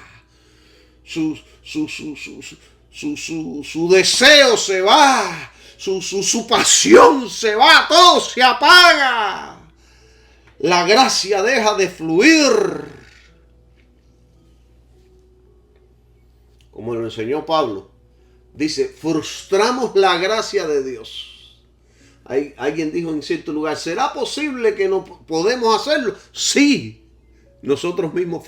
Su deseo se va, su pasión se va, todo se apaga. La gracia deja de fluir. Como lo enseñó Pablo, dice, frustramos la gracia de Dios. Alguien dijo en cierto lugar, ¿será posible que no podemos hacerlo? Sí. Nosotros mismos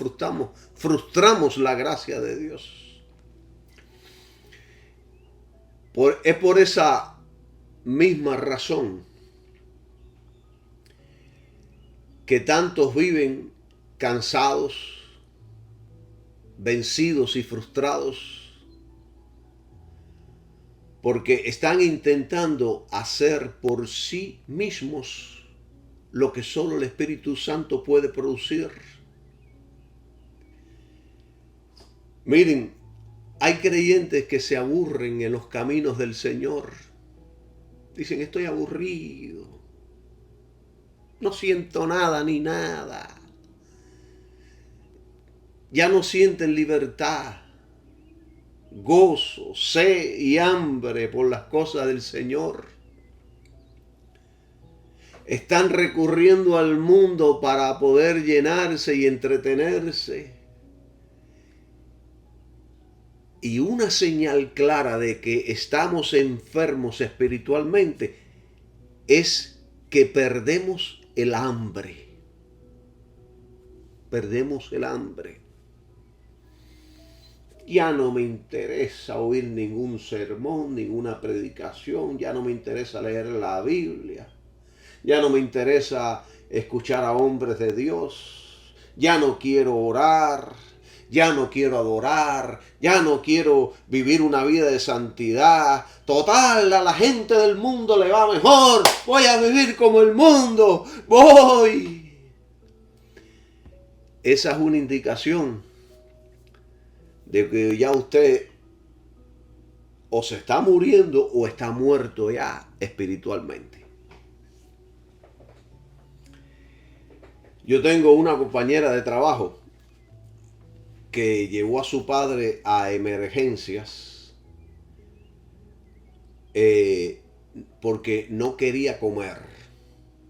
frustramos la gracia de Dios. Es por esa misma razón que tantos viven cansados, vencidos y frustrados, porque están intentando hacer por sí mismos lo que solo el Espíritu Santo puede producir. Miren, hay creyentes que se aburren en los caminos del Señor. Dicen, estoy aburrido. No siento nada ni nada. Ya no sienten libertad, gozo, sed y hambre por las cosas del Señor. Están recurriendo al mundo para poder llenarse y entretenerse. Y una señal clara de que estamos enfermos espiritualmente es que perdemos el hambre. Perdemos el hambre. Ya no me interesa oír ningún sermón, ninguna predicación. Ya no me interesa leer la Biblia. Ya no me interesa escuchar a hombres de Dios. Ya no quiero orar. Ya no quiero adorar, ya no quiero vivir una vida de santidad. Total, a la gente del mundo le va mejor. Voy a vivir como el mundo. Voy. Esa es una indicación de que ya usted o se está muriendo o está muerto ya espiritualmente. Yo tengo una compañera de trabajo que llevó a su padre a emergencias porque no quería comer.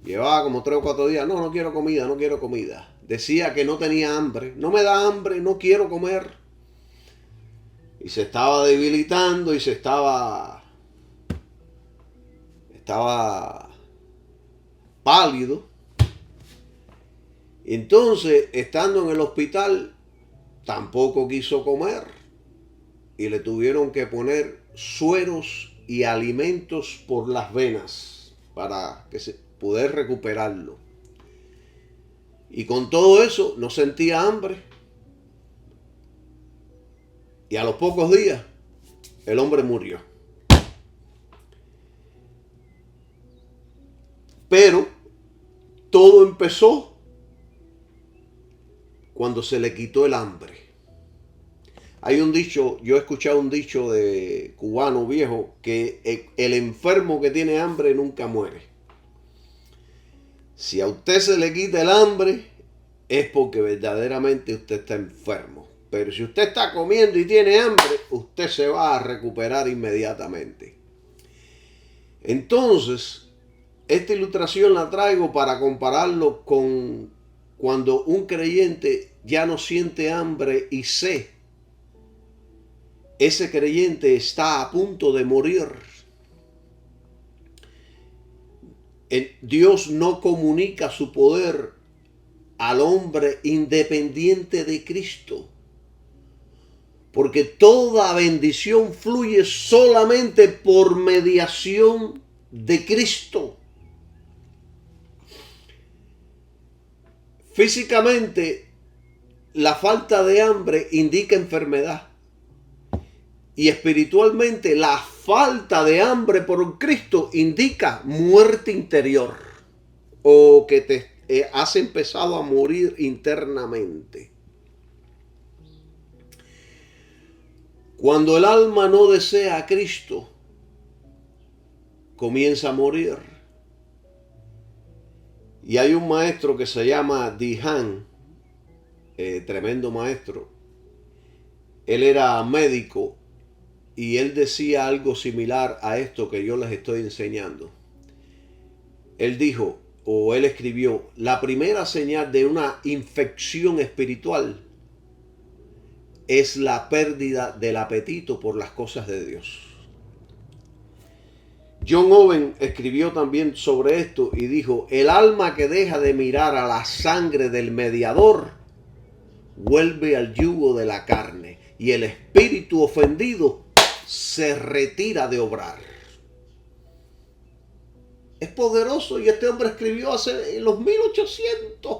Llevaba como 3 o 4 días, no quiero comida, no quiero comida. Decía que no tenía hambre, no me da hambre, no quiero comer. Y se estaba debilitando y estaba pálido. Entonces, estando en el hospital, tampoco quiso comer y le tuvieron que poner sueros y alimentos por las venas para poder recuperarlo. Y con todo eso no sentía hambre. Y a los pocos días el hombre murió. Pero todo empezó cuando se le quitó el hambre. Hay un dicho, yo he escuchado un dicho de cubano viejo, que el enfermo que tiene hambre nunca muere. Si a usted se le quita el hambre, es porque verdaderamente usted está enfermo. Pero si usted está comiendo y tiene hambre, usted se va a recuperar inmediatamente. Entonces, esta ilustración la traigo para compararlo con cuando un creyente ya no siente hambre y sed. Ese creyente está a punto de morir. Dios no comunica su poder al hombre independiente de Cristo. Porque toda bendición fluye solamente por mediación de Cristo. Físicamente, la falta de hambre indica enfermedad. Y espiritualmente, la falta de hambre por Cristo indica muerte interior. O que te has empezado a morir internamente. Cuando el alma no desea a Cristo, comienza a morir. Y hay un maestro que se llama Dihan, tremendo maestro. Él era médico y él decía algo similar a esto que yo les estoy enseñando. Él dijo, o él escribió, la primera señal de una infección espiritual es la pérdida del apetito por las cosas de Dios. John Owen escribió también sobre esto y dijo, el alma que deja de mirar a la sangre del mediador vuelve al yugo de la carne y el espíritu ofendido se retira de obrar. Es poderoso y este hombre escribió hace en los 1800.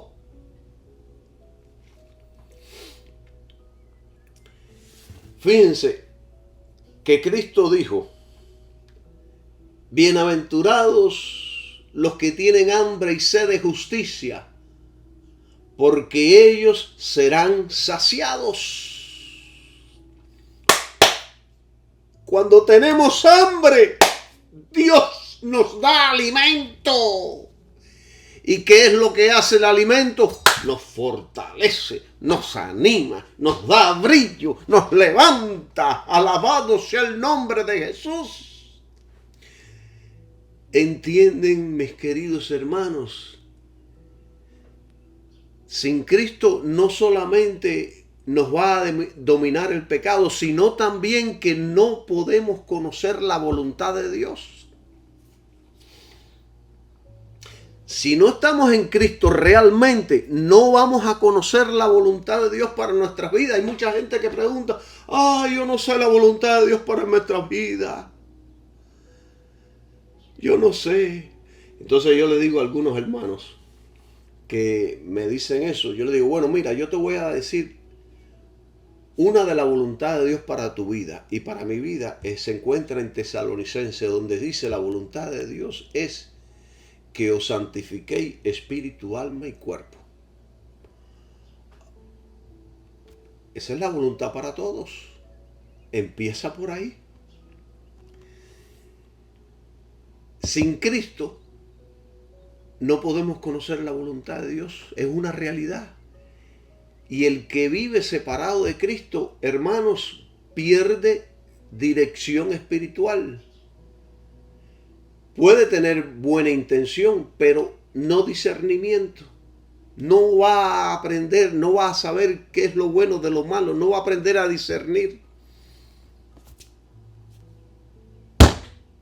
Fíjense que Cristo dijo, bienaventurados los que tienen hambre y sed de justicia, porque ellos serán saciados. Cuando tenemos hambre, Dios nos da alimento. ¿Y qué es lo que hace el alimento? Nos fortalece, nos anima, nos da brillo, nos levanta. Alabado sea el nombre de Jesús. ¿Entienden, mis queridos hermanos? Sin Cristo no solamente nos va a dominar el pecado, sino también que no podemos conocer la voluntad de Dios. Si no estamos en Cristo realmente, no vamos a conocer la voluntad de Dios para nuestras vidas. Hay mucha gente que pregunta, yo no sé la voluntad de Dios para nuestras vidas. Yo no sé. Entonces yo le digo a algunos hermanos que me dicen eso, yo le digo, bueno, mira, yo te voy a decir una de la voluntad de Dios para tu vida y para mi vida se encuentra en Tesalonicenses, donde dice la voluntad de Dios es que os santifiquéis espíritu, alma y cuerpo. Esa es la voluntad para todos. Empieza por ahí. Sin Cristo no podemos conocer la voluntad de Dios. Es una realidad. Y el que vive separado de Cristo, hermanos, pierde dirección espiritual. Puede tener buena intención, pero no discernimiento. No va a aprender, no va a saber qué es lo bueno de lo malo, no va a aprender a discernir.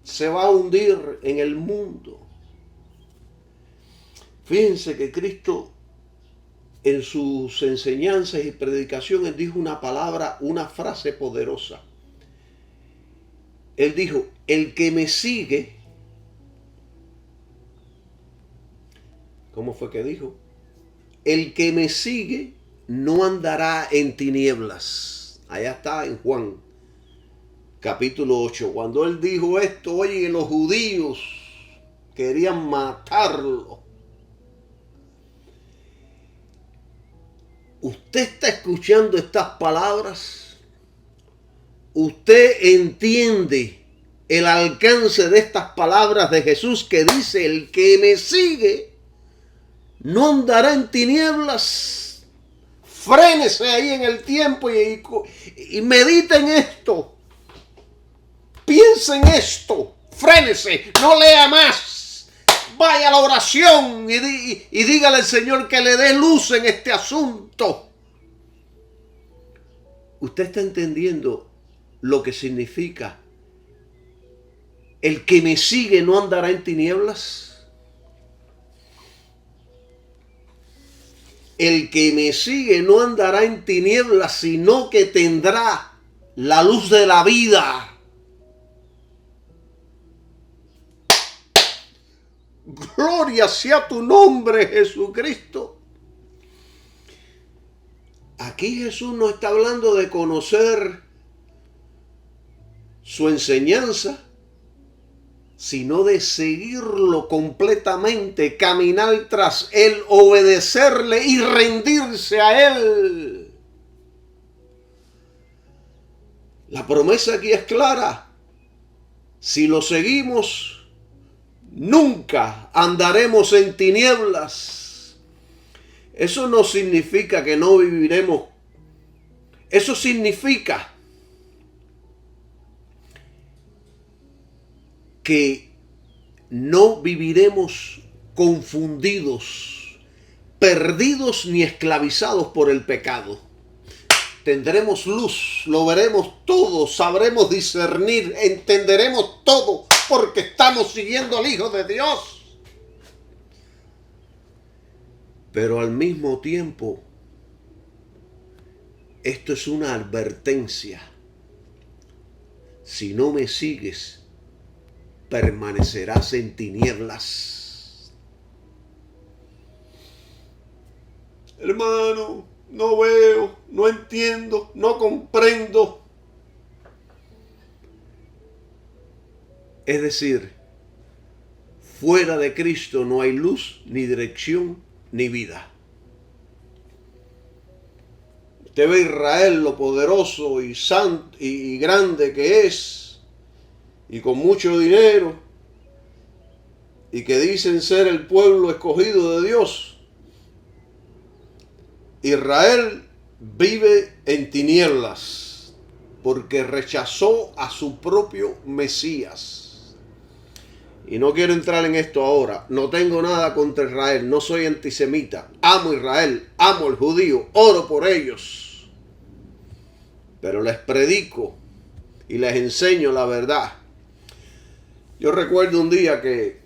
Se va a hundir en el mundo. Fíjense que Cristo en sus enseñanzas y predicaciones dijo una palabra, una frase poderosa. Él dijo, el que me sigue, ¿cómo fue que dijo? El que me sigue no andará en tinieblas. Allá está en Juan, capítulo 8. Cuando él dijo esto, oye, los judíos querían matarlo. ¿Usted está escuchando estas palabras? usted entiende el alcance de estas palabras de Jesús que dice: el que me sigue no andará en tinieblas. Frénese ahí en el tiempo y medite en esto. Piensa en esto. Frénese, no lea más. Vaya a la oración y dígale al Señor que le dé luz en este asunto. ¿Usted está entendiendo lo que significa? El que me sigue no andará en tinieblas. El que me sigue no andará en tinieblas, sino que tendrá la luz de la vida. Gloria sea tu nombre, Jesucristo. Aquí Jesús no está hablando de conocer su enseñanza, sino de seguirlo completamente, caminar tras él, obedecerle y rendirse a él. La promesa aquí es clara. Si lo seguimos, nunca andaremos en tinieblas. Eso no significa que no viviremos. Eso significa que no viviremos confundidos, perdidos ni esclavizados por el pecado. Tendremos luz, lo veremos todo, sabremos discernir, entenderemos todo, porque estamos siguiendo al Hijo de Dios. Pero al mismo tiempo, esto es una advertencia. Si no me sigues, permanecerás en tinieblas. Hermano, no veo, no entiendo, no comprendo. Es decir, fuera de Cristo no hay luz, ni dirección, ni vida. Usted ve a Israel, lo poderoso y santo y grande que es, y con mucho dinero, y que dicen ser el pueblo escogido de Dios. Israel vive en tinieblas porque rechazó a su propio Mesías. Y no quiero entrar en esto ahora. No tengo nada contra Israel. No soy antisemita. Amo a Israel. Amo al judío. Oro por ellos. Pero les predico y les enseño la verdad. Yo recuerdo un día que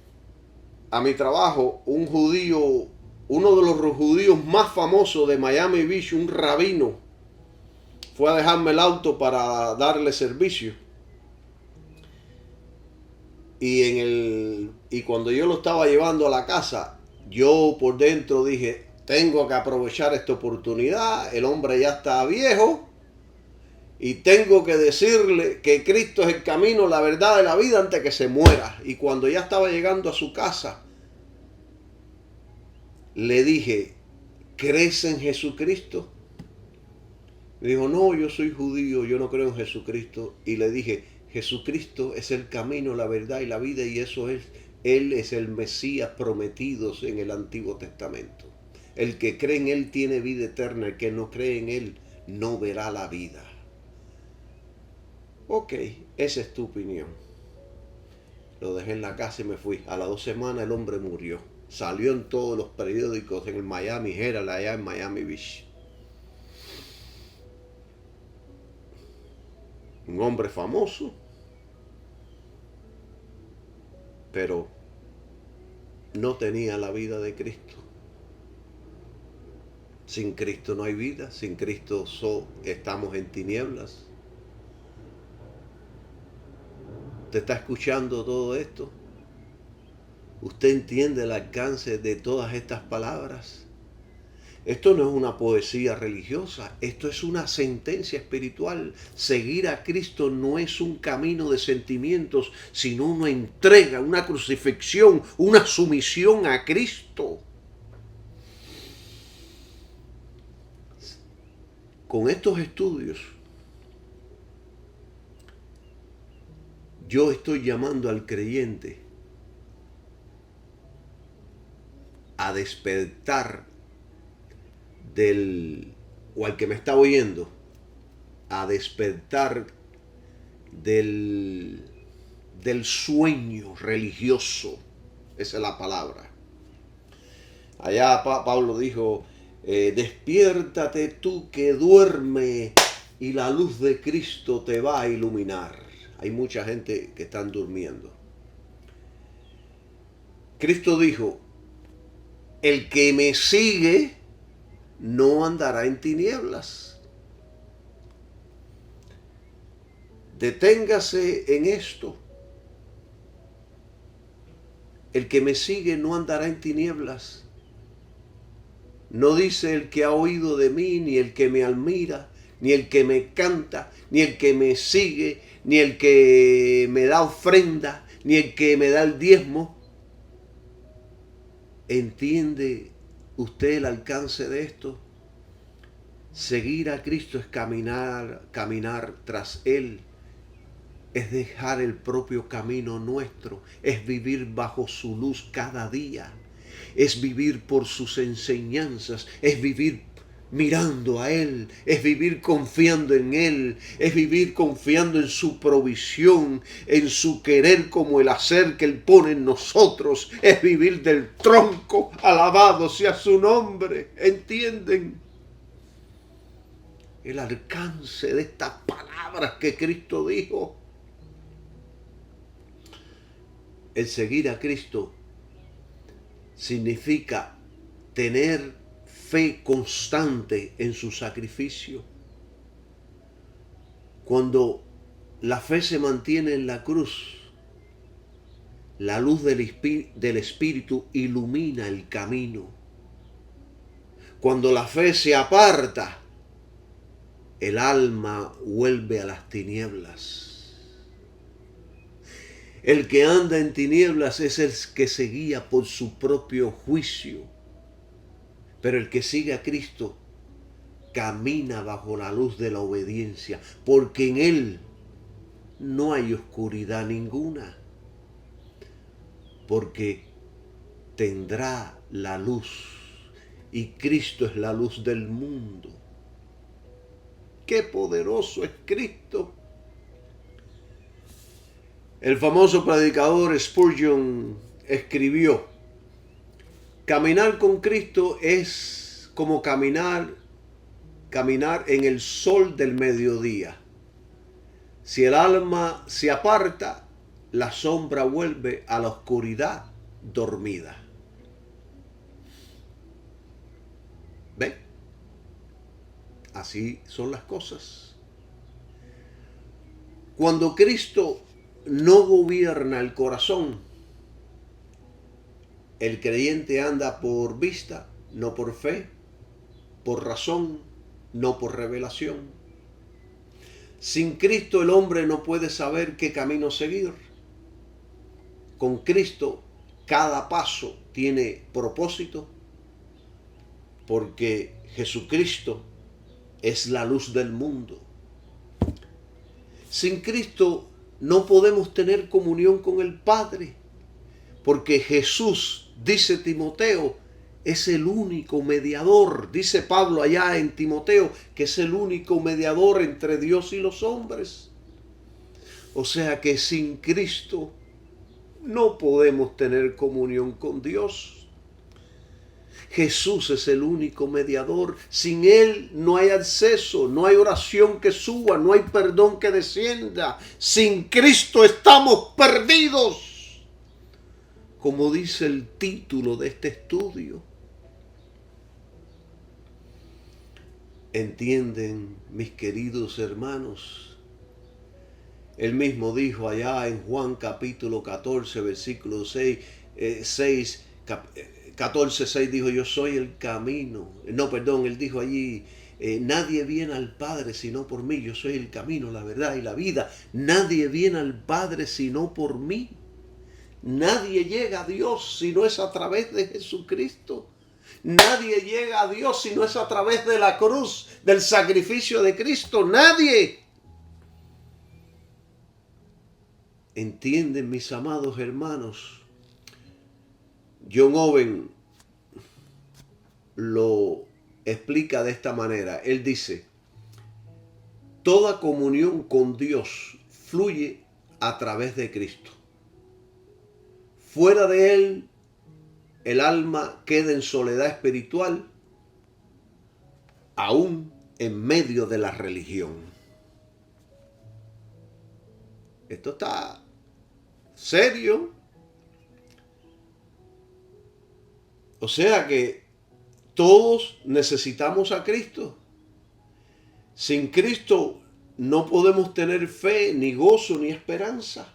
a mi trabajo un judío, uno de los judíos más famosos de Miami Beach, un rabino, fue a dejarme el auto para darle servicio. Y cuando yo lo estaba llevando a la casa, yo por dentro dije: tengo que aprovechar esta oportunidad. El hombre ya está viejo y tengo que decirle que Cristo es el camino, la verdad y la vida antes que se muera. Y cuando ya estaba llegando a su casa, le dije: ¿crees en Jesucristo? Me dijo: no, yo soy judío, yo no creo en Jesucristo. Y le dije: Jesucristo es el camino, la verdad y la vida, y eso es, Él es el Mesías prometido en el Antiguo Testamento. El que cree en Él tiene vida eterna, el que no cree en Él no verá la vida. Ok, esa es tu opinión. Lo dejé en la casa y me fui. A las 2 semanas el hombre murió. Salió en todos los periódicos, en el Miami Herald, allá en Miami Beach. Un hombre famoso, pero no tenía la vida de Cristo. Sin Cristo no hay vida, sin Cristo estamos en tinieblas. ¿Usted está escuchando todo esto? ¿Usted entiende el alcance de todas estas palabras? Esto no es una poesía religiosa, esto es una sentencia espiritual. Seguir a Cristo no es un camino de sentimientos, sino una entrega, una crucifixión, una sumisión a Cristo. Con estos estudios, yo estoy llamando al creyente a despertar o al que me está oyendo, a despertar del sueño religioso. Esa es la palabra. Allá Pablo dijo, despiértate tú que duerme y la luz de Cristo te va a iluminar. Hay mucha gente que están durmiendo. Cristo dijo, el que me sigue no andará en tinieblas. Deténgase en esto. El que me sigue no andará en tinieblas. No dice el que ha oído de mí, ni el que me admira, ni el que me canta, ni el que me sigue, ni el que me da ofrenda, ni el que me da el diezmo. ¿Entiende usted el alcance de esto? Seguir a Cristo es caminar tras Él. Es dejar el propio camino nuestro, es vivir bajo su luz cada día, es vivir por sus enseñanzas, es vivir mirando a Él, es vivir confiando en Él, es vivir confiando en su provisión, en su querer como el hacer que Él pone en nosotros, es vivir del tronco, alabado sea su nombre. ¿Entienden el alcance de estas palabras que Cristo dijo? El seguir a Cristo significa tener fe constante en su sacrificio. Cuando la fe se mantiene en la cruz, la luz del Espíritu ilumina el camino. Cuando la fe se aparta, el alma vuelve a las tinieblas. El que anda en tinieblas es el que se guía por su propio juicio. Pero el que sigue a Cristo camina bajo la luz de la obediencia, porque en Él no hay oscuridad ninguna. Porque tendrá la luz, y Cristo es la luz del mundo. ¡Qué poderoso es Cristo! El famoso predicador Spurgeon escribió, caminar con Cristo es como caminar en el sol del mediodía. Si el alma se aparta, la sombra vuelve a la oscuridad dormida. ¿Ven? Así son las cosas. Cuando Cristo no gobierna el corazón, el creyente anda por vista, no por fe, por razón, no por revelación. Sin Cristo el hombre no puede saber qué camino seguir. Con Cristo cada paso tiene propósito, porque Jesucristo es la luz del mundo. Sin Cristo no podemos tener comunión con el Padre, porque Jesús, dice Timoteo, es el único mediador. Dice Pablo allá en Timoteo que es el único mediador entre Dios y los hombres. O sea que sin Cristo no podemos tener comunión con Dios. Jesús es el único mediador. Sin Él no hay acceso, no hay oración que suba, no hay perdón que descienda. Sin Cristo estamos perdidos, como dice el título de este estudio. ¿Entienden, mis queridos hermanos? Él mismo dijo allá en Juan capítulo 14, versículo 6, 14:6 dijo, yo soy el camino. Él dijo allí, nadie viene al Padre sino por mí. Yo soy el camino, la verdad y la vida. Nadie viene al Padre sino por mí. Nadie llega a Dios si no es a través de Jesucristo. Nadie llega a Dios si no es a través de la cruz, del sacrificio de Cristo. Nadie. ¿Entienden, mis amados hermanos? John Owen lo explica de esta manera. Él dice, toda comunión con Dios fluye a través de Cristo. Fuera de Él, el alma queda en soledad espiritual, aún en medio de la religión. Esto está serio. O sea que todos necesitamos a Cristo. Sin Cristo no podemos tener fe, ni gozo, ni esperanza.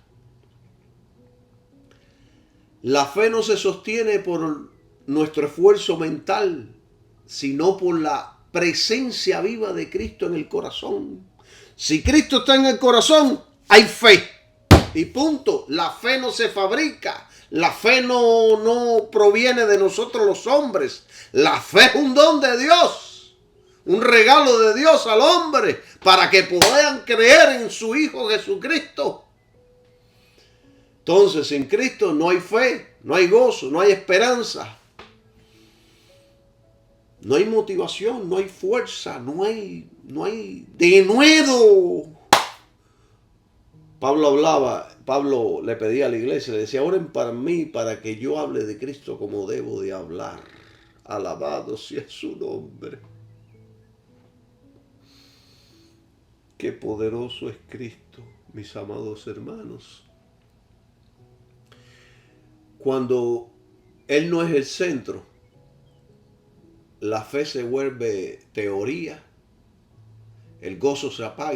La fe no se sostiene por nuestro esfuerzo mental, sino por la presencia viva de Cristo en el corazón. Si Cristo está en el corazón, hay fe. Y punto. La fe no se fabrica. La fe no proviene de nosotros los hombres. La fe es un don de Dios. Un regalo de Dios al hombre para que puedan creer en su Hijo Jesucristo. Entonces, sin Cristo no hay fe, no hay gozo, no hay esperanza. No hay motivación, no hay fuerza, no hay denuedo. Pablo le pedía a la iglesia, le decía, oren para mí, para que yo hable de Cristo como debo de hablar. Alabado sea su nombre. Qué poderoso es Cristo, mis amados hermanos. Cuando Él no es el centro, la fe se vuelve teoría, el gozo se apaga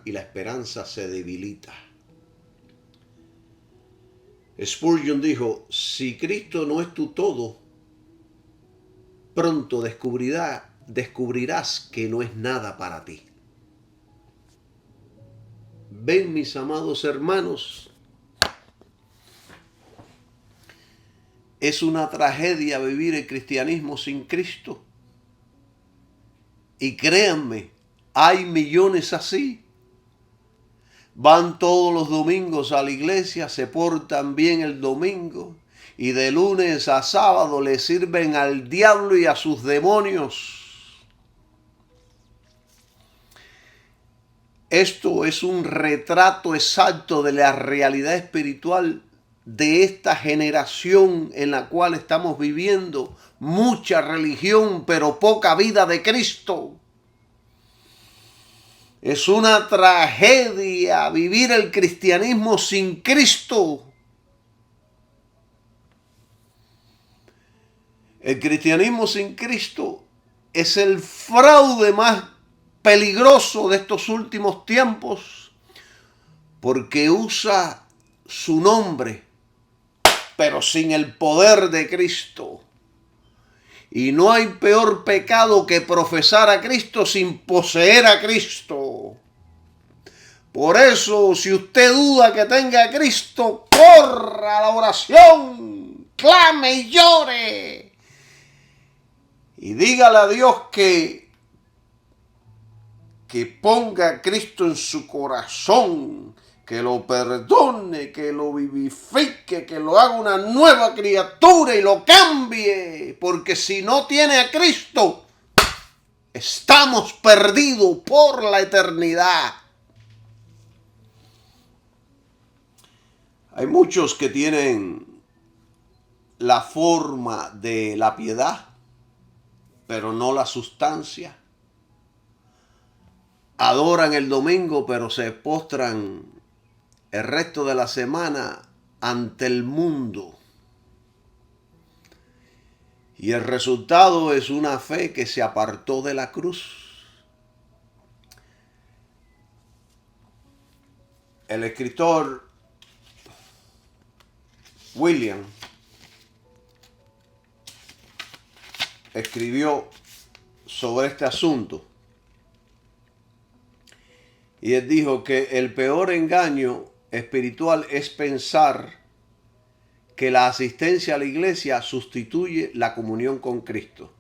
y la esperanza se debilita. Spurgeon dijo, si Cristo no es tu todo, pronto descubrirás que no es nada para ti. Ven, mis amados hermanos, es una tragedia vivir el cristianismo sin Cristo. Y créanme, hay millones así. Van todos los domingos a la iglesia, se portan bien el domingo y de lunes a sábado le sirven al diablo y a sus demonios. Esto es un retrato exacto de la realidad espiritual de esta generación en la cual estamos viviendo. Mucha religión, pero poca vida de Cristo. Es una tragedia vivir el cristianismo sin Cristo. El cristianismo sin Cristo es el fraude más peligroso de estos últimos tiempos, porque usa su nombre, pero sin el poder de Cristo. Y no hay peor pecado que profesar a Cristo sin poseer a Cristo. Por eso, si usted duda que tenga a Cristo, corra a la oración, clame y llore. Y dígale a Dios que ponga a Cristo en su corazón, que lo perdone, que lo vivifique, que lo haga una nueva criatura y lo cambie. Porque si no tiene a Cristo, estamos perdidos por la eternidad. Hay muchos que tienen la forma de la piedad, pero no la sustancia. Adoran el domingo, pero se postran el resto de la semana ante el mundo. Y el resultado es una fe que se apartó de la cruz. El escritor William escribió sobre este asunto. Y él dijo que el peor engaño espiritual es pensar que la asistencia a la iglesia sustituye la comunión con Cristo.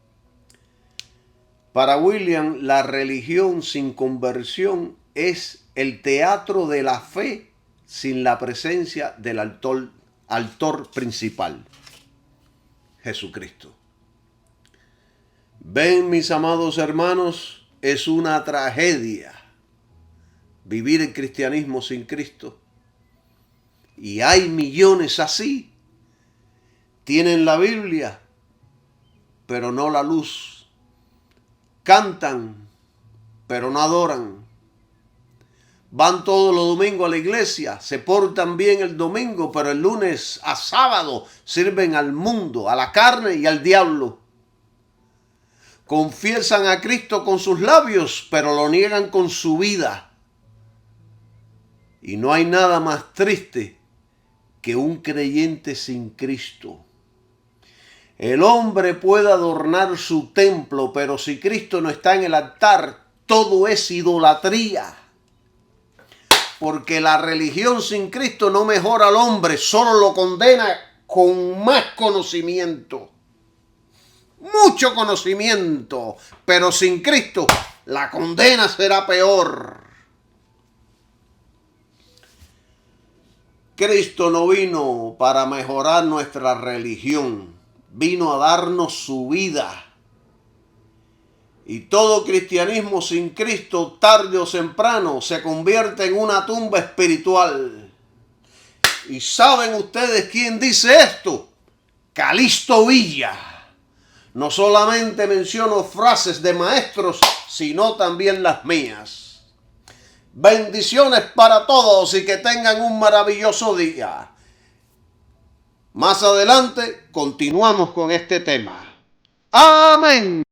Para William, la religión sin conversión es el teatro de la fe sin la presencia del autor principal, Jesucristo. Ven, mis amados hermanos, es una tragedia vivir el cristianismo sin Cristo. Y hay millones así. Tienen la Biblia, pero no la luz. Cantan, pero no adoran. Van todos los domingos a la iglesia, se portan bien el domingo, pero el lunes a sábado sirven al mundo, a la carne y al diablo. Confiesan a Cristo con sus labios, pero lo niegan con su vida. Y no hay nada más triste que un creyente sin Cristo. El hombre puede adornar su templo, pero si Cristo no está en el altar, todo es idolatría. Porque la religión sin Cristo no mejora al hombre, solo lo condena con más conocimiento. Mucho conocimiento, pero sin Cristo la condena será peor. Cristo no vino para mejorar nuestra religión, vino a darnos su vida. Y todo cristianismo sin Cristo, tarde o temprano, se convierte en una tumba espiritual. ¿Y saben ustedes quién dice esto? Calixto Villa. No solamente menciono frases de maestros, sino también las mías. Bendiciones para todos y que tengan un maravilloso día. Más adelante continuamos con este tema. Amén.